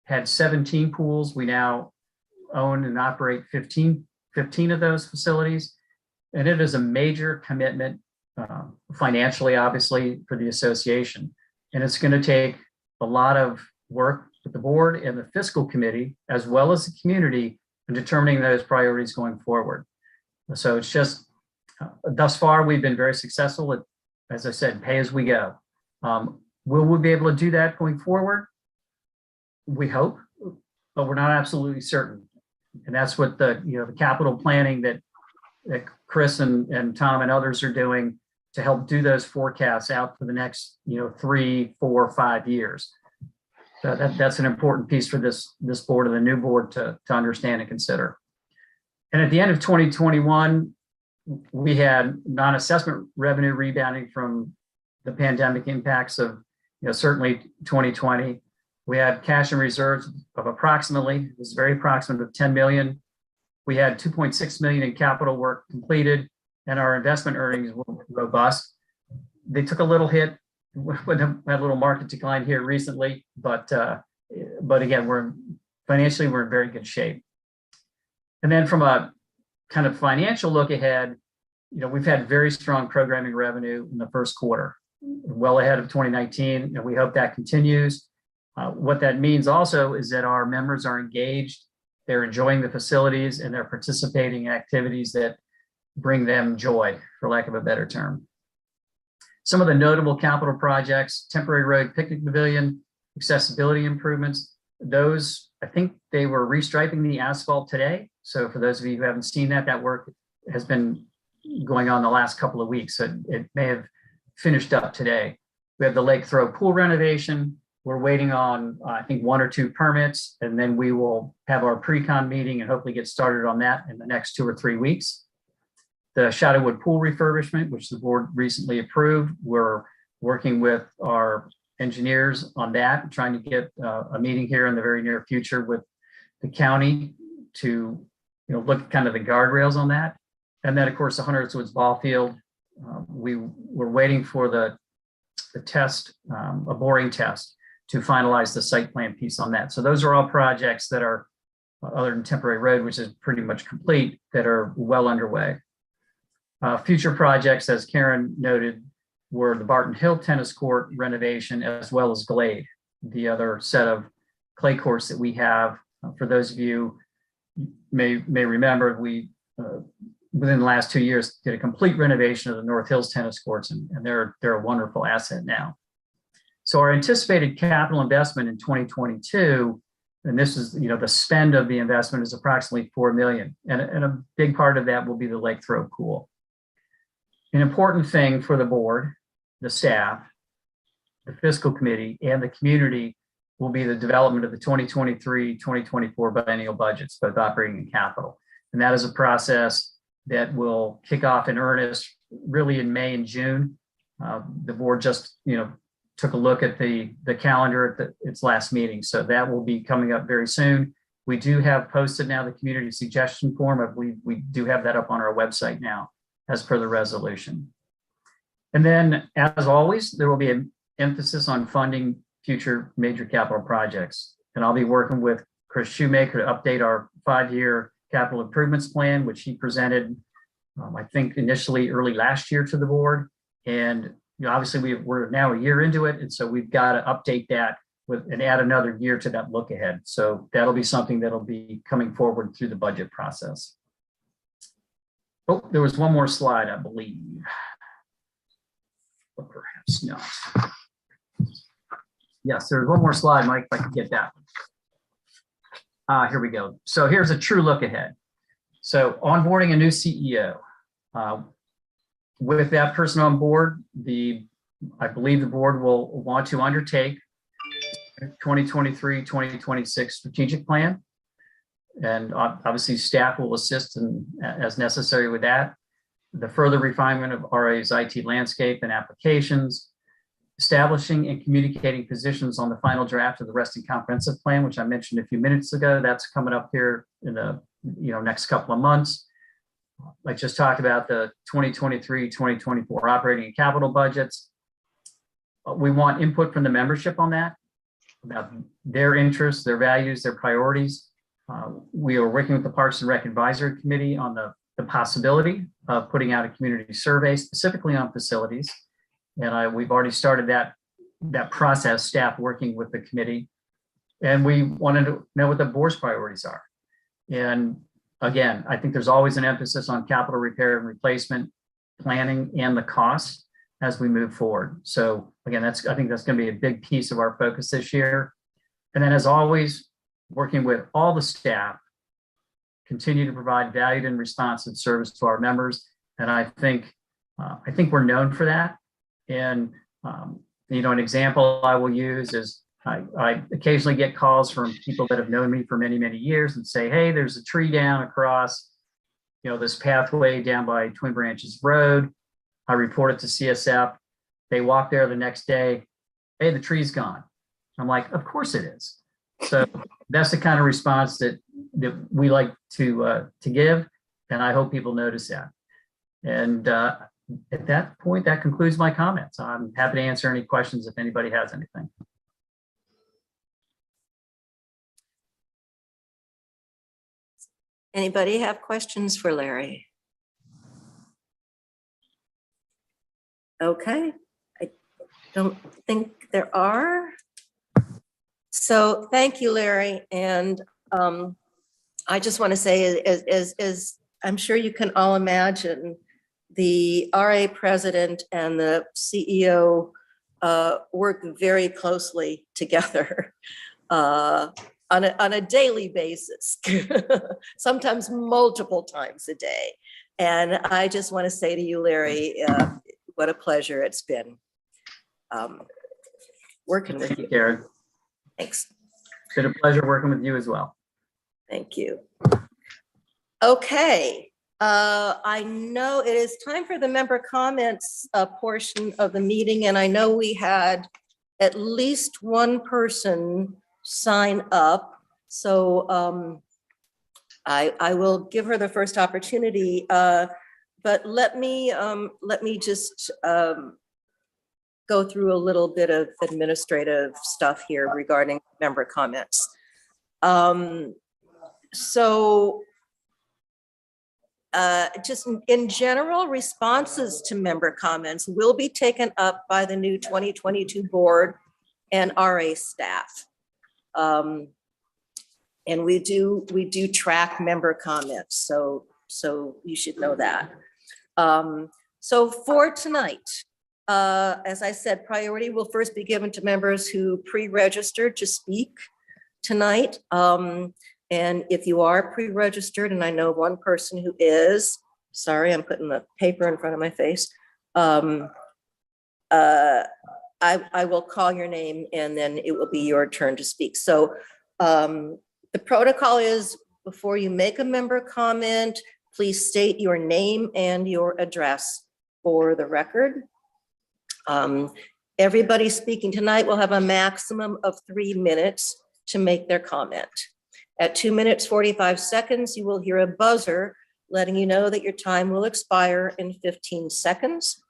had 17 pools. We now own and operate 15 of those facilities. And it is a major commitment financially, obviously, for the association. And it's going to take a lot of work with the board and the fiscal committee, as well as the community, in determining those priorities going forward. So it's just, thus far, we've been very successful with, as I said, pay as we go. Will we be able to do that going forward? We hope, but we're not absolutely certain. And that's what the capital planning that Chris and Tom and others are doing to help do those forecasts out for the next 3, 4, 5 years. So that's an important piece for this board and the new board to understand and consider. And at the end of 2021, we had non-assessment revenue rebounding from the pandemic impacts of certainly 2020. We had cash and reserves of approximately, it was very approximate, of 10 million. We had 2.6 million in capital work completed, and our investment earnings were robust. They took a little hit when had a little market decline here recently, but again, we're financially in very good shape. And then from a kind of financial look ahead, we've had very strong programming revenue in the first quarter, well ahead of 2019, and we hope that continues. What that means also is that our members are engaged, they're enjoying the facilities, and they're participating in activities that bring them joy, for lack of a better term. Some of the notable capital projects: temporary road picnic pavilion, accessibility improvements. Those, I think they were restriping the asphalt today. So for those of you who haven't seen that, that work has been going on the last couple of weeks. So it may have finished up today. We have the Lake Throw pool renovation. We're waiting on, I think, 1 or 2 permits, and then we will have our pre-con meeting and hopefully get started on that in the next 2 or 3 weeks. The Shadowwood pool refurbishment, which the board recently approved, we're working with our engineers on that, trying to get a meeting here in the very near future with the county to look at kind of the guardrails on that. And then, of course, the Hunter's Woods ball field. We were waiting for the test, a boring test, to finalize the site plan piece on that. So those are all projects that are, other than temporary road, which is pretty much complete, that are well underway. Future projects, as Karen noted, were the Barton Hill tennis court renovation, as well as Glade, the other set of clay courts that we have. For those of you may remember, we within the last 2 years did a complete renovation of the North Hills tennis courts, and they're a wonderful asset now. So our anticipated capital investment in 2022 And this is, the spend of the investment is approximately $4 million. And a big part of that will be the Lake Throw pool. An important thing for the board, the staff, the fiscal committee, and the community will be the development of the 2023-2024 biennial budgets, both operating and capital. And that is a process that will kick off in earnest really in May and June. The board just, took a look at the calendar at its last meeting. So that will be coming up very soon. We do have posted now the community suggestion form. I believe we do have that up on our website now as per the resolution. And then, as always, there will be an emphasis on funding future major capital projects. And I'll be working with Chris Shoemaker to update our 5-year capital improvements plan, which he presented, I think, initially early last year to the board. And obviously, we're now a year into it. And so we've got to update that and add another year to that look ahead. So that'll be something that'll be coming forward through the budget process. Oh, there was one more slide, I believe. But perhaps not. Yes, there's one more slide, Mike, if I can get that. Here we go. So here's a true look ahead. So onboarding a new CEO. With that person on board, I believe the board will want to undertake 2023-2026 strategic plan. And obviously staff will assist as necessary with that. The further refinement of RA's IT landscape and applications, establishing and communicating positions on the final draft of the resting comprehensive plan, which I mentioned a few minutes ago. That's coming up here in the next couple of months. I just talked about the 2023-2024 operating and capital budgets. We want input from the membership on that, about their interests, their values, their priorities. We are working with the Parks and Rec Advisory Committee on the possibility of putting out a community survey specifically on facilities. And we've already started that process, staff working with the committee. And we wanted to know what the board's priorities are. And again, I think there's always an emphasis on capital repair and replacement planning and the costs as we move forward. So again, I think that's going to be a big piece of our focus this year. And then, as always, working with all the staff, continue to provide valued and responsive service to our members. And I think we're known for that. And an example I will use is I occasionally get calls from people that have known me for many, many years and say, hey, there's a tree down across, this pathway down by Twin Branches Road. I report it to CSF. They walk there the next day. Hey, the tree's gone. I'm like, of course it is. So that's the kind of response that we like to give. And I hope people notice that. And at that point, that concludes my comments. I'm happy to answer any questions if anybody has anything. Anybody have questions for Larry? Okay, I don't think there are. So thank you, Larry. And I just want to say, as I'm sure you can all imagine, the RA president and the CEO work very closely together on a daily basis, sometimes multiple times a day. And I just want to say to you, Larry, what a pleasure it's been working with you. Thank you, Karen. Thanks. It's been a pleasure working with you as well. Thank you. Okay. I know it is time for the member comments portion of the meeting, and I know we had at least one person sign up. So I will give her the first opportunity, but let me just go through a little bit of administrative stuff here regarding member comments. Just in general, responses to member comments will be taken up by the new 2022 board and RA staff. And we do track member comments, so you should know that. So for tonight, as I said, priority will first be given to members who pre-registered to speak tonight. And if you are pre-registered, and I know one person who is, sorry, I'm putting the paper in front of my face. I will call your name and then it will be your turn to speak. So the protocol is, before you make a member comment, please state your name and your address for the record. Everybody speaking tonight will have a maximum of 3 minutes to make their comment. At 2 minutes, 45 seconds, you will hear a buzzer letting you know that your time will expire in 15 seconds.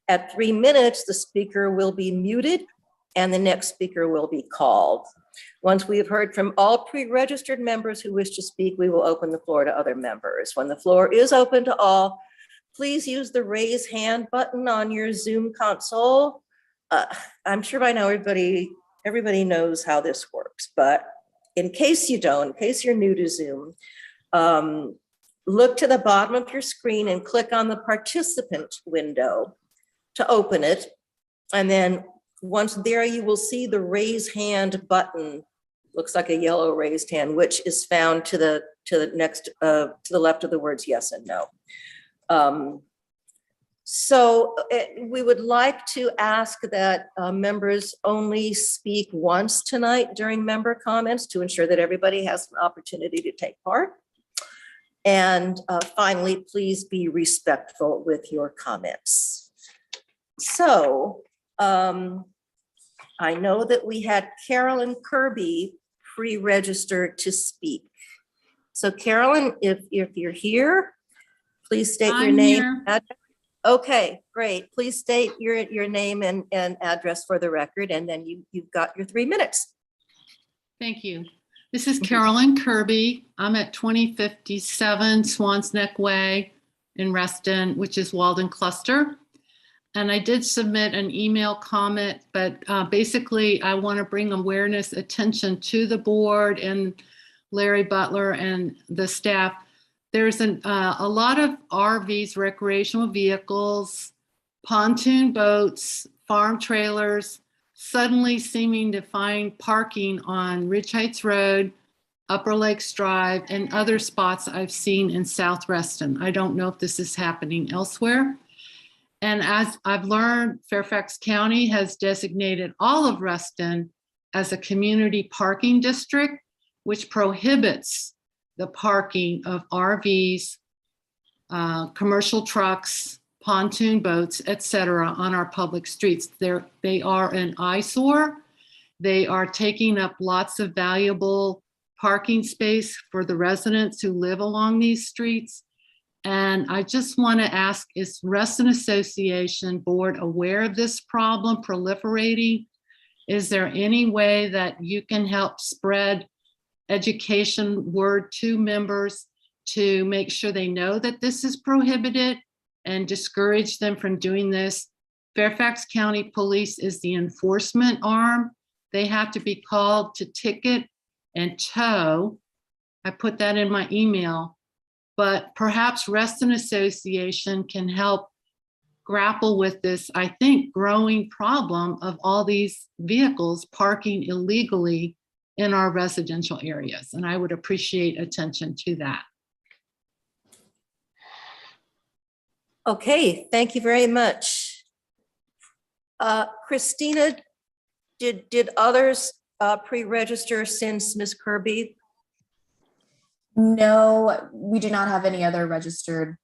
At 3 minutes, the speaker will be muted and the next speaker will be called. Once we have heard from all pre-registered members who wish to speak, we will open the floor to other members. When the floor is open to all, please use the raise hand button on your Zoom console. I'm sure by now everybody knows how this works, but in case you don't, in case you're new to Zoom, look to the bottom of your screen and click on the participant window to open it. And then once there, you will see the raise hand button. Looks like a yellow raised hand, which is found to the left of the words yes and no. We would like to ask that members only speak once tonight during member comments to ensure that everybody has an opportunity to take part. And finally, please be respectful with your comments. So I know that we had Carolyn Kirby pre-registered to speak. So Carolyn, if you're here, please state your name. Okay, great. Please state your name and address for the record, and then you've got your 3 minutes. Thank you. This is Carolyn Kirby. I'm at 2057 Swans Neck Way in Reston, which is Walden Cluster. And I did submit an email comment, but basically I want to bring awareness, attention to the board and Larry Butler and the staff. There's a lot of RVs, recreational vehicles, pontoon boats, farm trailers, suddenly seeming to find parking on Ridge Heights Road, Upper Lakes Drive, and other spots I've seen in South Reston. I don't know if this is happening elsewhere. And as I've learned, Fairfax County has designated all of Reston as a community parking district, which prohibits the parking of RVs, commercial trucks, pontoon boats, etc., on our public streets. They are an eyesore. They are taking up lots of valuable parking space for the residents who live along these streets. And I just want to ask, is Reston Association Board aware of this problem proliferating? Is there any way that you can help spread education word to members to make sure they know that this is prohibited and discourage them from doing this? Fairfax County Police is the enforcement arm. They have to be called to ticket and tow. I put that in my email. But perhaps Reston Association can help grapple with this, I think, growing problem of all these vehicles parking illegally in our residential areas. And I would appreciate attention to that. Okay, thank you very much. Christina, did others pre-register since Ms. Kirby? No, we do not have any other registered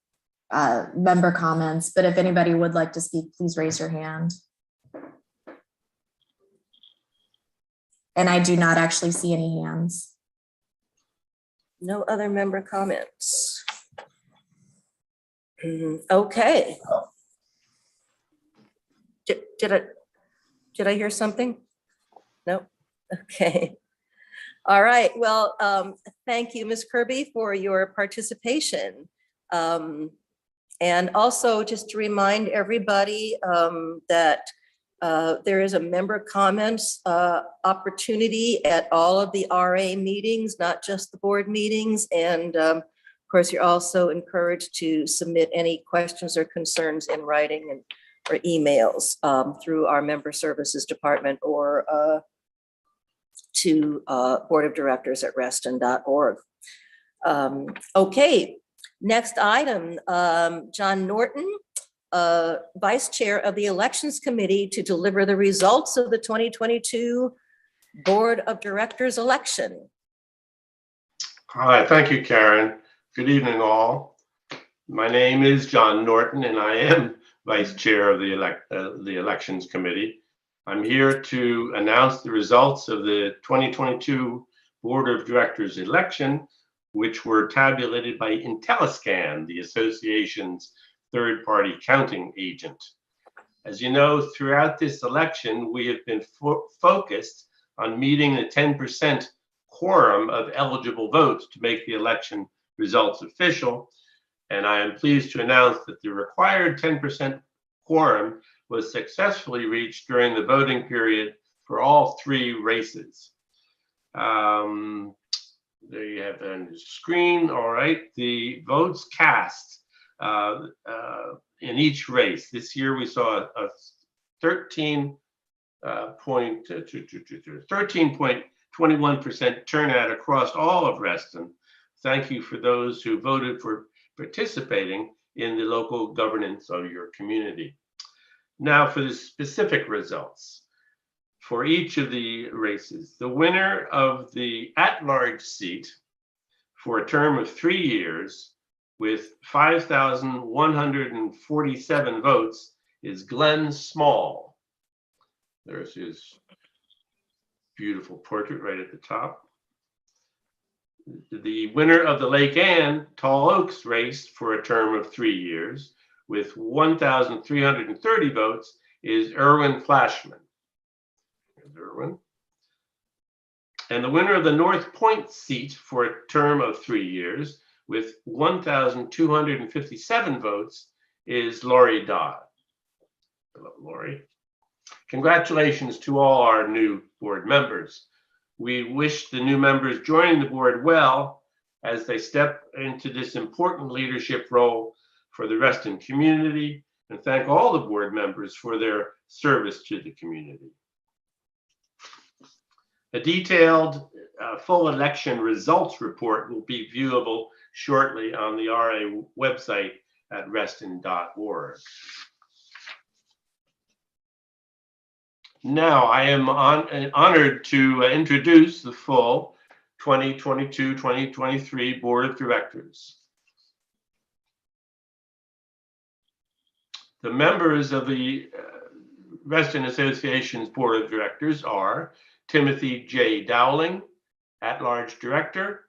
member comments, but if anybody would like to speak, please raise your hand. And I do not actually see any hands. No other member comments. Okay. Did I hear something? No. Okay. All right. Well, thank you, Ms. Kirby, for your participation. And also just to remind everybody that there is a member comments opportunity at all of the RA meetings, not just the board meetings. And of course, you're also encouraged to submit any questions or concerns in writing or emails through our member services department or to boardofdirectors@reston.org. Okay, next item, John Norton, Vice Chair of the Elections Committee, to deliver the results of the 2022 Board of Directors election. Hi, thank you, Karen. Good evening, all. My name is John Norton, and I am Vice Chair of the Elections Committee. I'm here to announce the results of the 2022 Board of Directors election, which were tabulated by IntelliScan, the association's third-party counting agent. As you know, throughout this election, we have been focused on meeting the 10% quorum of eligible votes to make the election results official. And I am pleased to announce that the required 10% quorum was successfully reached during the voting period for all three races. There you have it on the screen. All right, the votes cast in each race. This year we saw a 13.21% turnout across all of Reston. Thank you for those who voted for participating in the local governance of your community. Now for the specific results. For each of the races, the winner of the at-large seat for a term of 3 years with 5,147 votes is Glenn Small. There's his beautiful portrait right at the top. The winner of the Lake Anne Tall Oaks race for a term of 3 years with 1,330 votes is Erwin Flashman. There's Erwin. And the winner of the North Point seat for a term of 3 years with 1,257 votes is Lori Dodd. Hello, Lori. Congratulations to all our new board members. We wish the new members joining the board well as they step into this important leadership role for the Reston community, and thank all the board members for their service to the community. A detailed full election results report will be viewable shortly on the RA website at reston.org. Now, I am honored to introduce the full 2022-2023 Board of Directors. The members of the Reston Association's Board of Directors are Timothy J. Dowling, at-large director,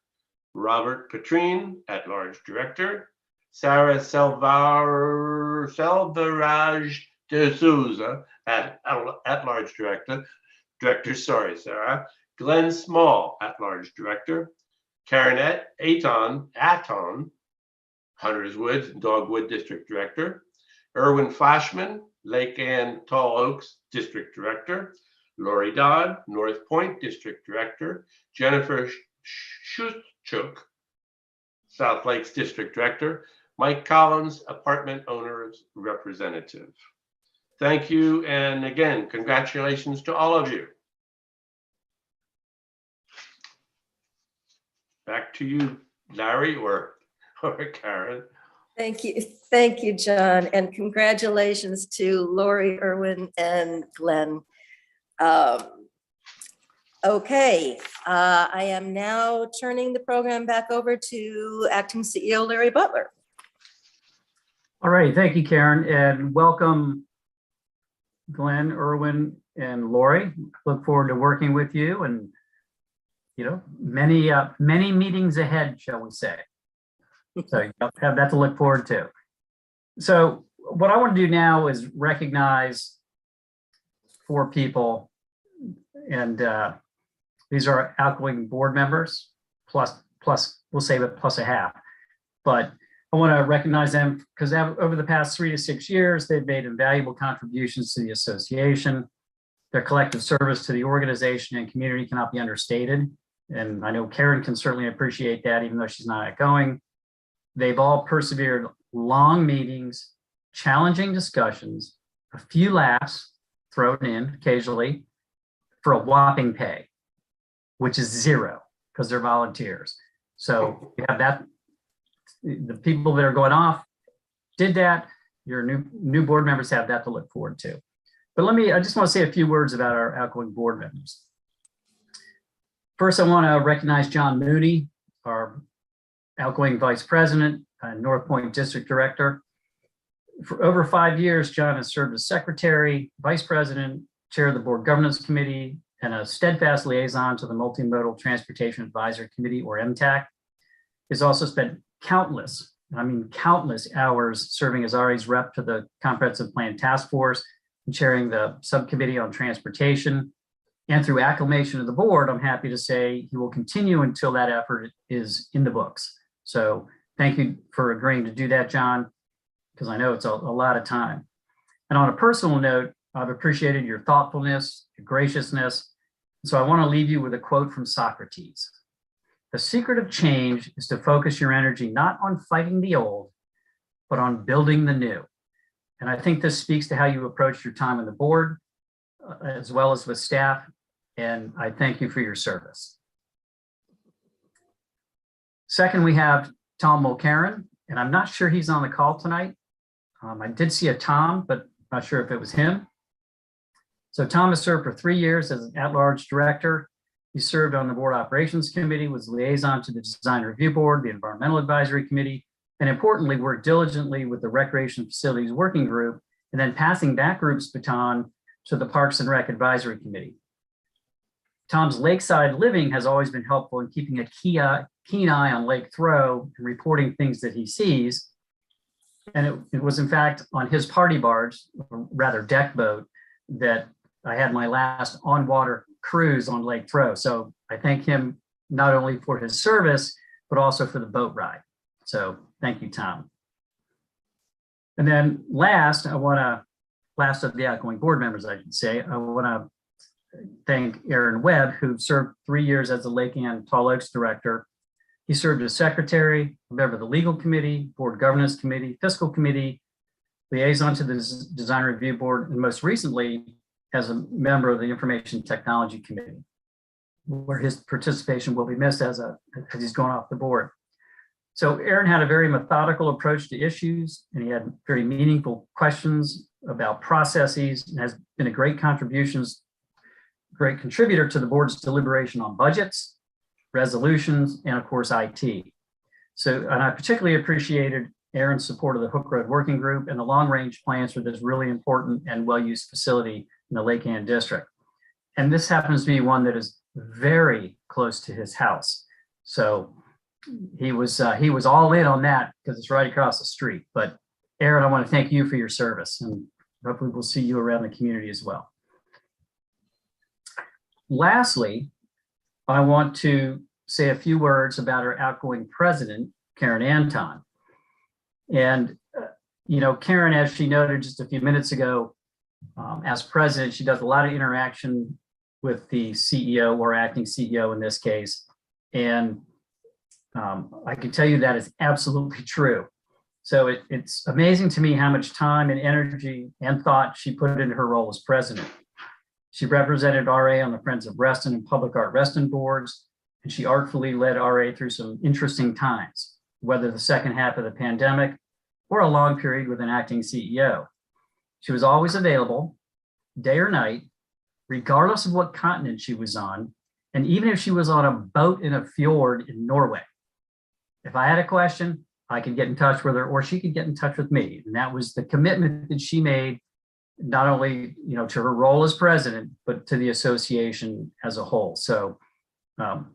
Robert Petrine, at-large director, Sarah Selvaraj de Souza, at-large director, sorry, Sarah, Glenn Small, at-large director, Karen Anton, Hunters Woods, Dogwood District Director, Erwin Flashman, Lake Anne Tall Oaks District Director, Lori Dodd, North Point District Director, Jennifer Schuchuk, South Lakes District Director, Mike Collins, Apartment Owners Representative. Thank you, and again, congratulations to all of you. Back to you, Larry or Karen. Thank you, John, and congratulations to Lori, Erwin, and Glenn. Okay, I am now turning the program back over to Acting CEO Larry Butler. All right, thank you, Karen, and welcome Glenn, Erwin, and Lori. Look forward to working with you, and many meetings ahead, shall we say. So you have that to look forward to. So what I want to do now is recognize 4 people, and these are outgoing board members, plus we'll say that plus a half. But I want to recognize them because over the past 3 to 6 years, they've made invaluable contributions to the association. Their collective service to the organization and community cannot be understated. And I know Karen can certainly appreciate that, even though she's not outgoing. They've all persevered long meetings, challenging discussions, a few laughs thrown in occasionally for a whopping pay. which is 0 because they're volunteers. So you have that. The people that are going off did that. Your new board members have that to look forward to. But I just want to say a few words about our outgoing board members. First, I want to recognize John Mooney, our outgoing vice president and North Point district director. For over 5 years, John has served as secretary, vice president, chair of the board governance committee, and a steadfast liaison to the Multimodal Transportation Advisory Committee, or MTAC. He's also spent countless hours serving as RA's rep to the Comprehensive Plan Task Force and chairing the subcommittee on transportation. And through acclamation of the board, I'm happy to say he will continue until that effort is in the books. So thank you for agreeing to do that, John, because I know it's a lot of time. And on a personal note, I've appreciated your thoughtfulness, your graciousness. So I want to leave you with a quote from Socrates. The secret of change is to focus your energy not on fighting the old, but on building the new. And I think this speaks to how you approach your time on the board, as well as with staff. And I thank you for your service. Second, we have Tom Mulcaran, and I'm not sure he's on the call tonight. I did see a Tom, but I'm not sure if it was him. So Tom has served for 3 years as an at-large director. He served on the board operations committee, was liaison to the design review board, the environmental advisory committee, and importantly, worked diligently with the recreation facilities working group, and then passing that group's baton to the Parks and Rec advisory committee. Tom's lakeside living has always been helpful in keeping a keen eye on Lake Throw and reporting things that he sees. And it was in fact on his party barge, or rather deck boat, that I had my last on-water cruise on Lake Throw. So I thank him not only for his service, but also for the boat ride. So thank you, Tom. And then last of the outgoing board members, I should say, I want to thank Aaron Webb, who served 3 years as the Lake Ann Tall Oaks director. He served as secretary, a member of the legal committee, board governance committee, fiscal committee, liaison to the design review board, and most recently as a member of the information technology committee, where his participation will be missed as he's going off the board. So Aaron had a very methodical approach to issues, and he had very meaningful questions about processes, and has been a great contributor to the board's deliberation on budgets, resolutions, and of course, IT. So, and I particularly appreciated Aaron's support of the Hook Road Working Group and the long-range plans for this really important and well-used facility in the Lake Ann district. And this happens to be one that is very close to his house. So he was all in on that because it's right across the street. But Aaron, I want to thank you for your service, and hopefully we'll see you around the community as well. Lastly, I want to say a few words about our outgoing president, Karen Anton. And, Karen, as she noted just a few minutes ago, as president, she does a lot of interaction with the CEO or acting CEO in this case. And I can tell you that is absolutely true. So it's amazing to me how much time and energy and thought she put into her role as president. She represented RA on the Friends of Reston and Public Art Reston boards, and she artfully led RA through some interesting times, whether the second half of the pandemic or a long period with an acting CEO. She was always available, day or night, regardless of what continent she was on, and even if she was on a boat in a fjord in Norway. If I had a question, I could get in touch with her, or she could get in touch with me. And that was the commitment that she made, not only to her role as president, but to the association as a whole. So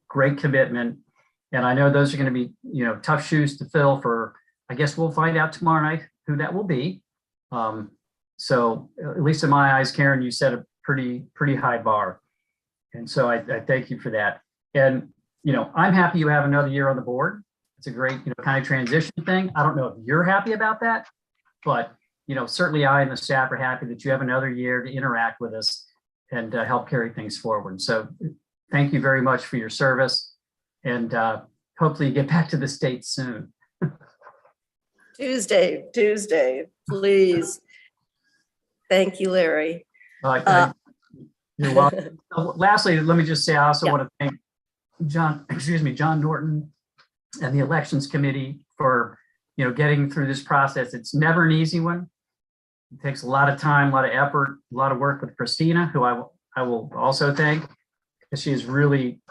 great commitment. And I know those are going to be tough shoes to fill for, I guess we'll find out tomorrow night who that will be. So at least in my eyes, Karen, you set a pretty high bar. And so I thank you for that. And, I'm happy you have another year on the board. It's a great, kind of transition thing. I don't know if you're happy about that, but, certainly I and the staff are happy that you have another year to interact with us and help carry things forward. So thank you very much for your service, and hopefully you get back to the States soon. Tuesday, please. Thank you, Larry. You're welcome. Lastly, let me just say, I also Yeah. want to thank John Norton and the Elections Committee for, getting through this process. It's never an easy one. It takes a lot of time, a lot of effort, a lot of work with Christina, who I will also thank, because she has really,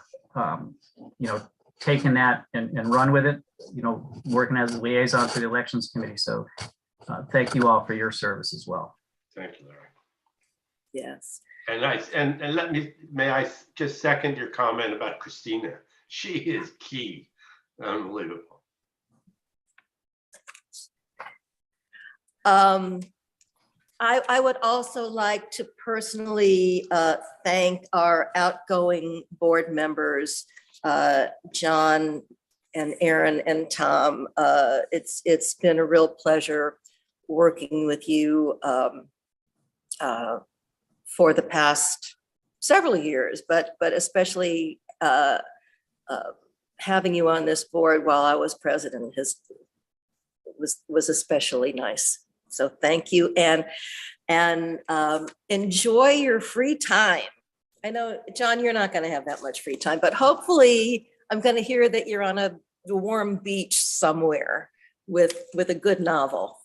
taken that and run with it, working as a liaison for the Elections Committee. So thank you all for your service as well. Thank you, Larry. Yes. And may I just second your comment about Christina? She is key. Unbelievable. I would also like to personally thank our outgoing board members, John and Aaron and Tom. It's been a real pleasure working with you for the past several years, but especially having you on this board while I was president was especially nice. So thank you, and enjoy your free time. I know, John, you're not going to have that much free time, but hopefully I'm going to hear that you're on a warm beach somewhere with a good novel.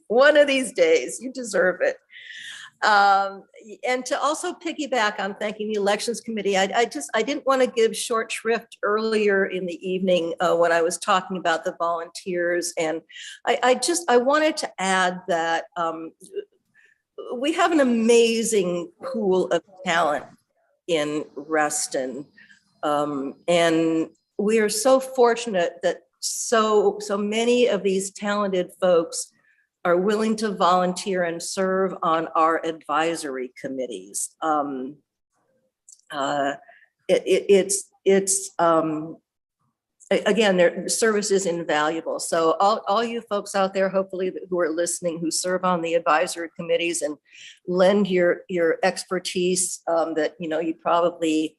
One of these days, you deserve it. And to also piggyback on thanking the Elections Committee, I didn't want to give short shrift earlier in the evening when I was talking about the volunteers, and I wanted to add that we have an amazing pool of talent in Reston, and we are so fortunate that so many of these talented folks are willing to volunteer and serve on our advisory committees. Again, their service is invaluable. So all you folks out there, hopefully, who are listening, who serve on the advisory committees and lend your expertise that you probably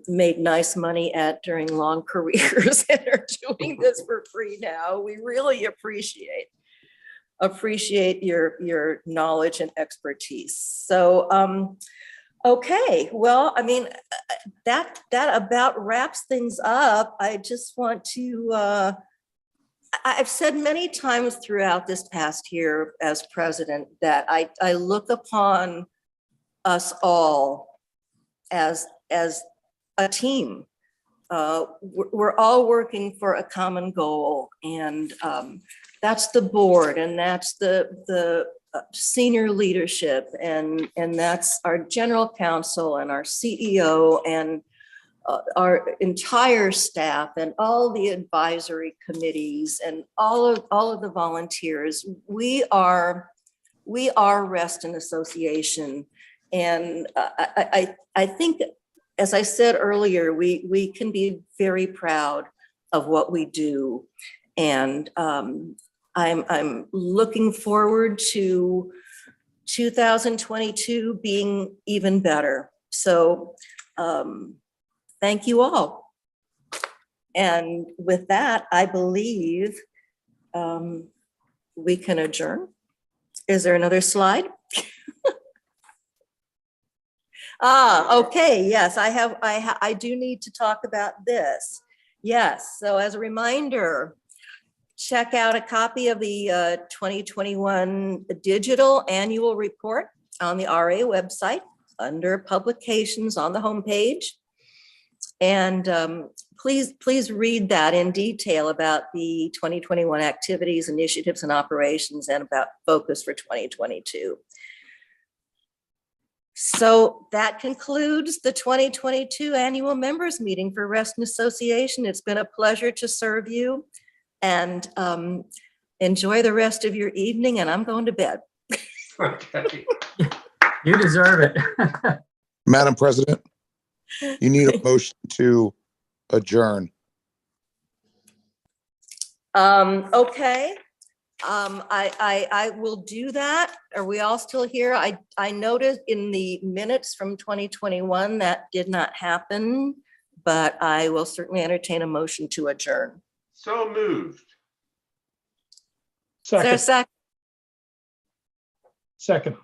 made nice money at during long careers and are doing this for free now. We really appreciate your knowledge and expertise. So, okay, well, I mean, that about wraps things up. I just want to, I've said many times throughout this past year as president that I look upon us all as a team. We're all working for a common goal, and that's the board, and that's the senior leadership, and that's our general counsel and our CEO and our entire staff and all the advisory committees and all of the volunteers. We are Reston Association, and I think, as I said earlier, we can be very proud of what we do, and I'm looking forward to 2022 being even better. So thank you all. And with that, I believe we can adjourn. Is there another slide? Okay, yes, I do need to talk about this. Yes, so as a reminder, check out a copy of the 2021 digital annual report on the RA website under publications on the homepage. And please read that in detail about the 2021 activities, initiatives, and operations, and about focus for 2022. So that concludes the 2022 annual members meeting for Reston Association. It's been a pleasure to serve you, and enjoy the rest of your evening, and I'm going to bed. Okay. You deserve it. Madam President, you need a motion to adjourn. Okay. I will do that. Are we all still here? I noticed in the minutes from 2021 that did not happen, but I will certainly entertain a motion to adjourn. So moved. Is there a second? Second.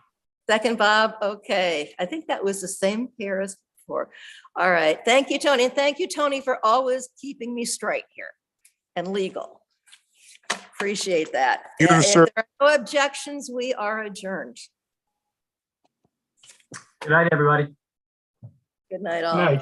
Second, Bob. Okay. I think that was the same pair as for. All right. Thank you, Tony. And thank you, Tony, for always keeping me straight here and legal. Appreciate that. You, If sir. there are no objections, we are adjourned. Good night, everybody. Good night, all. Night.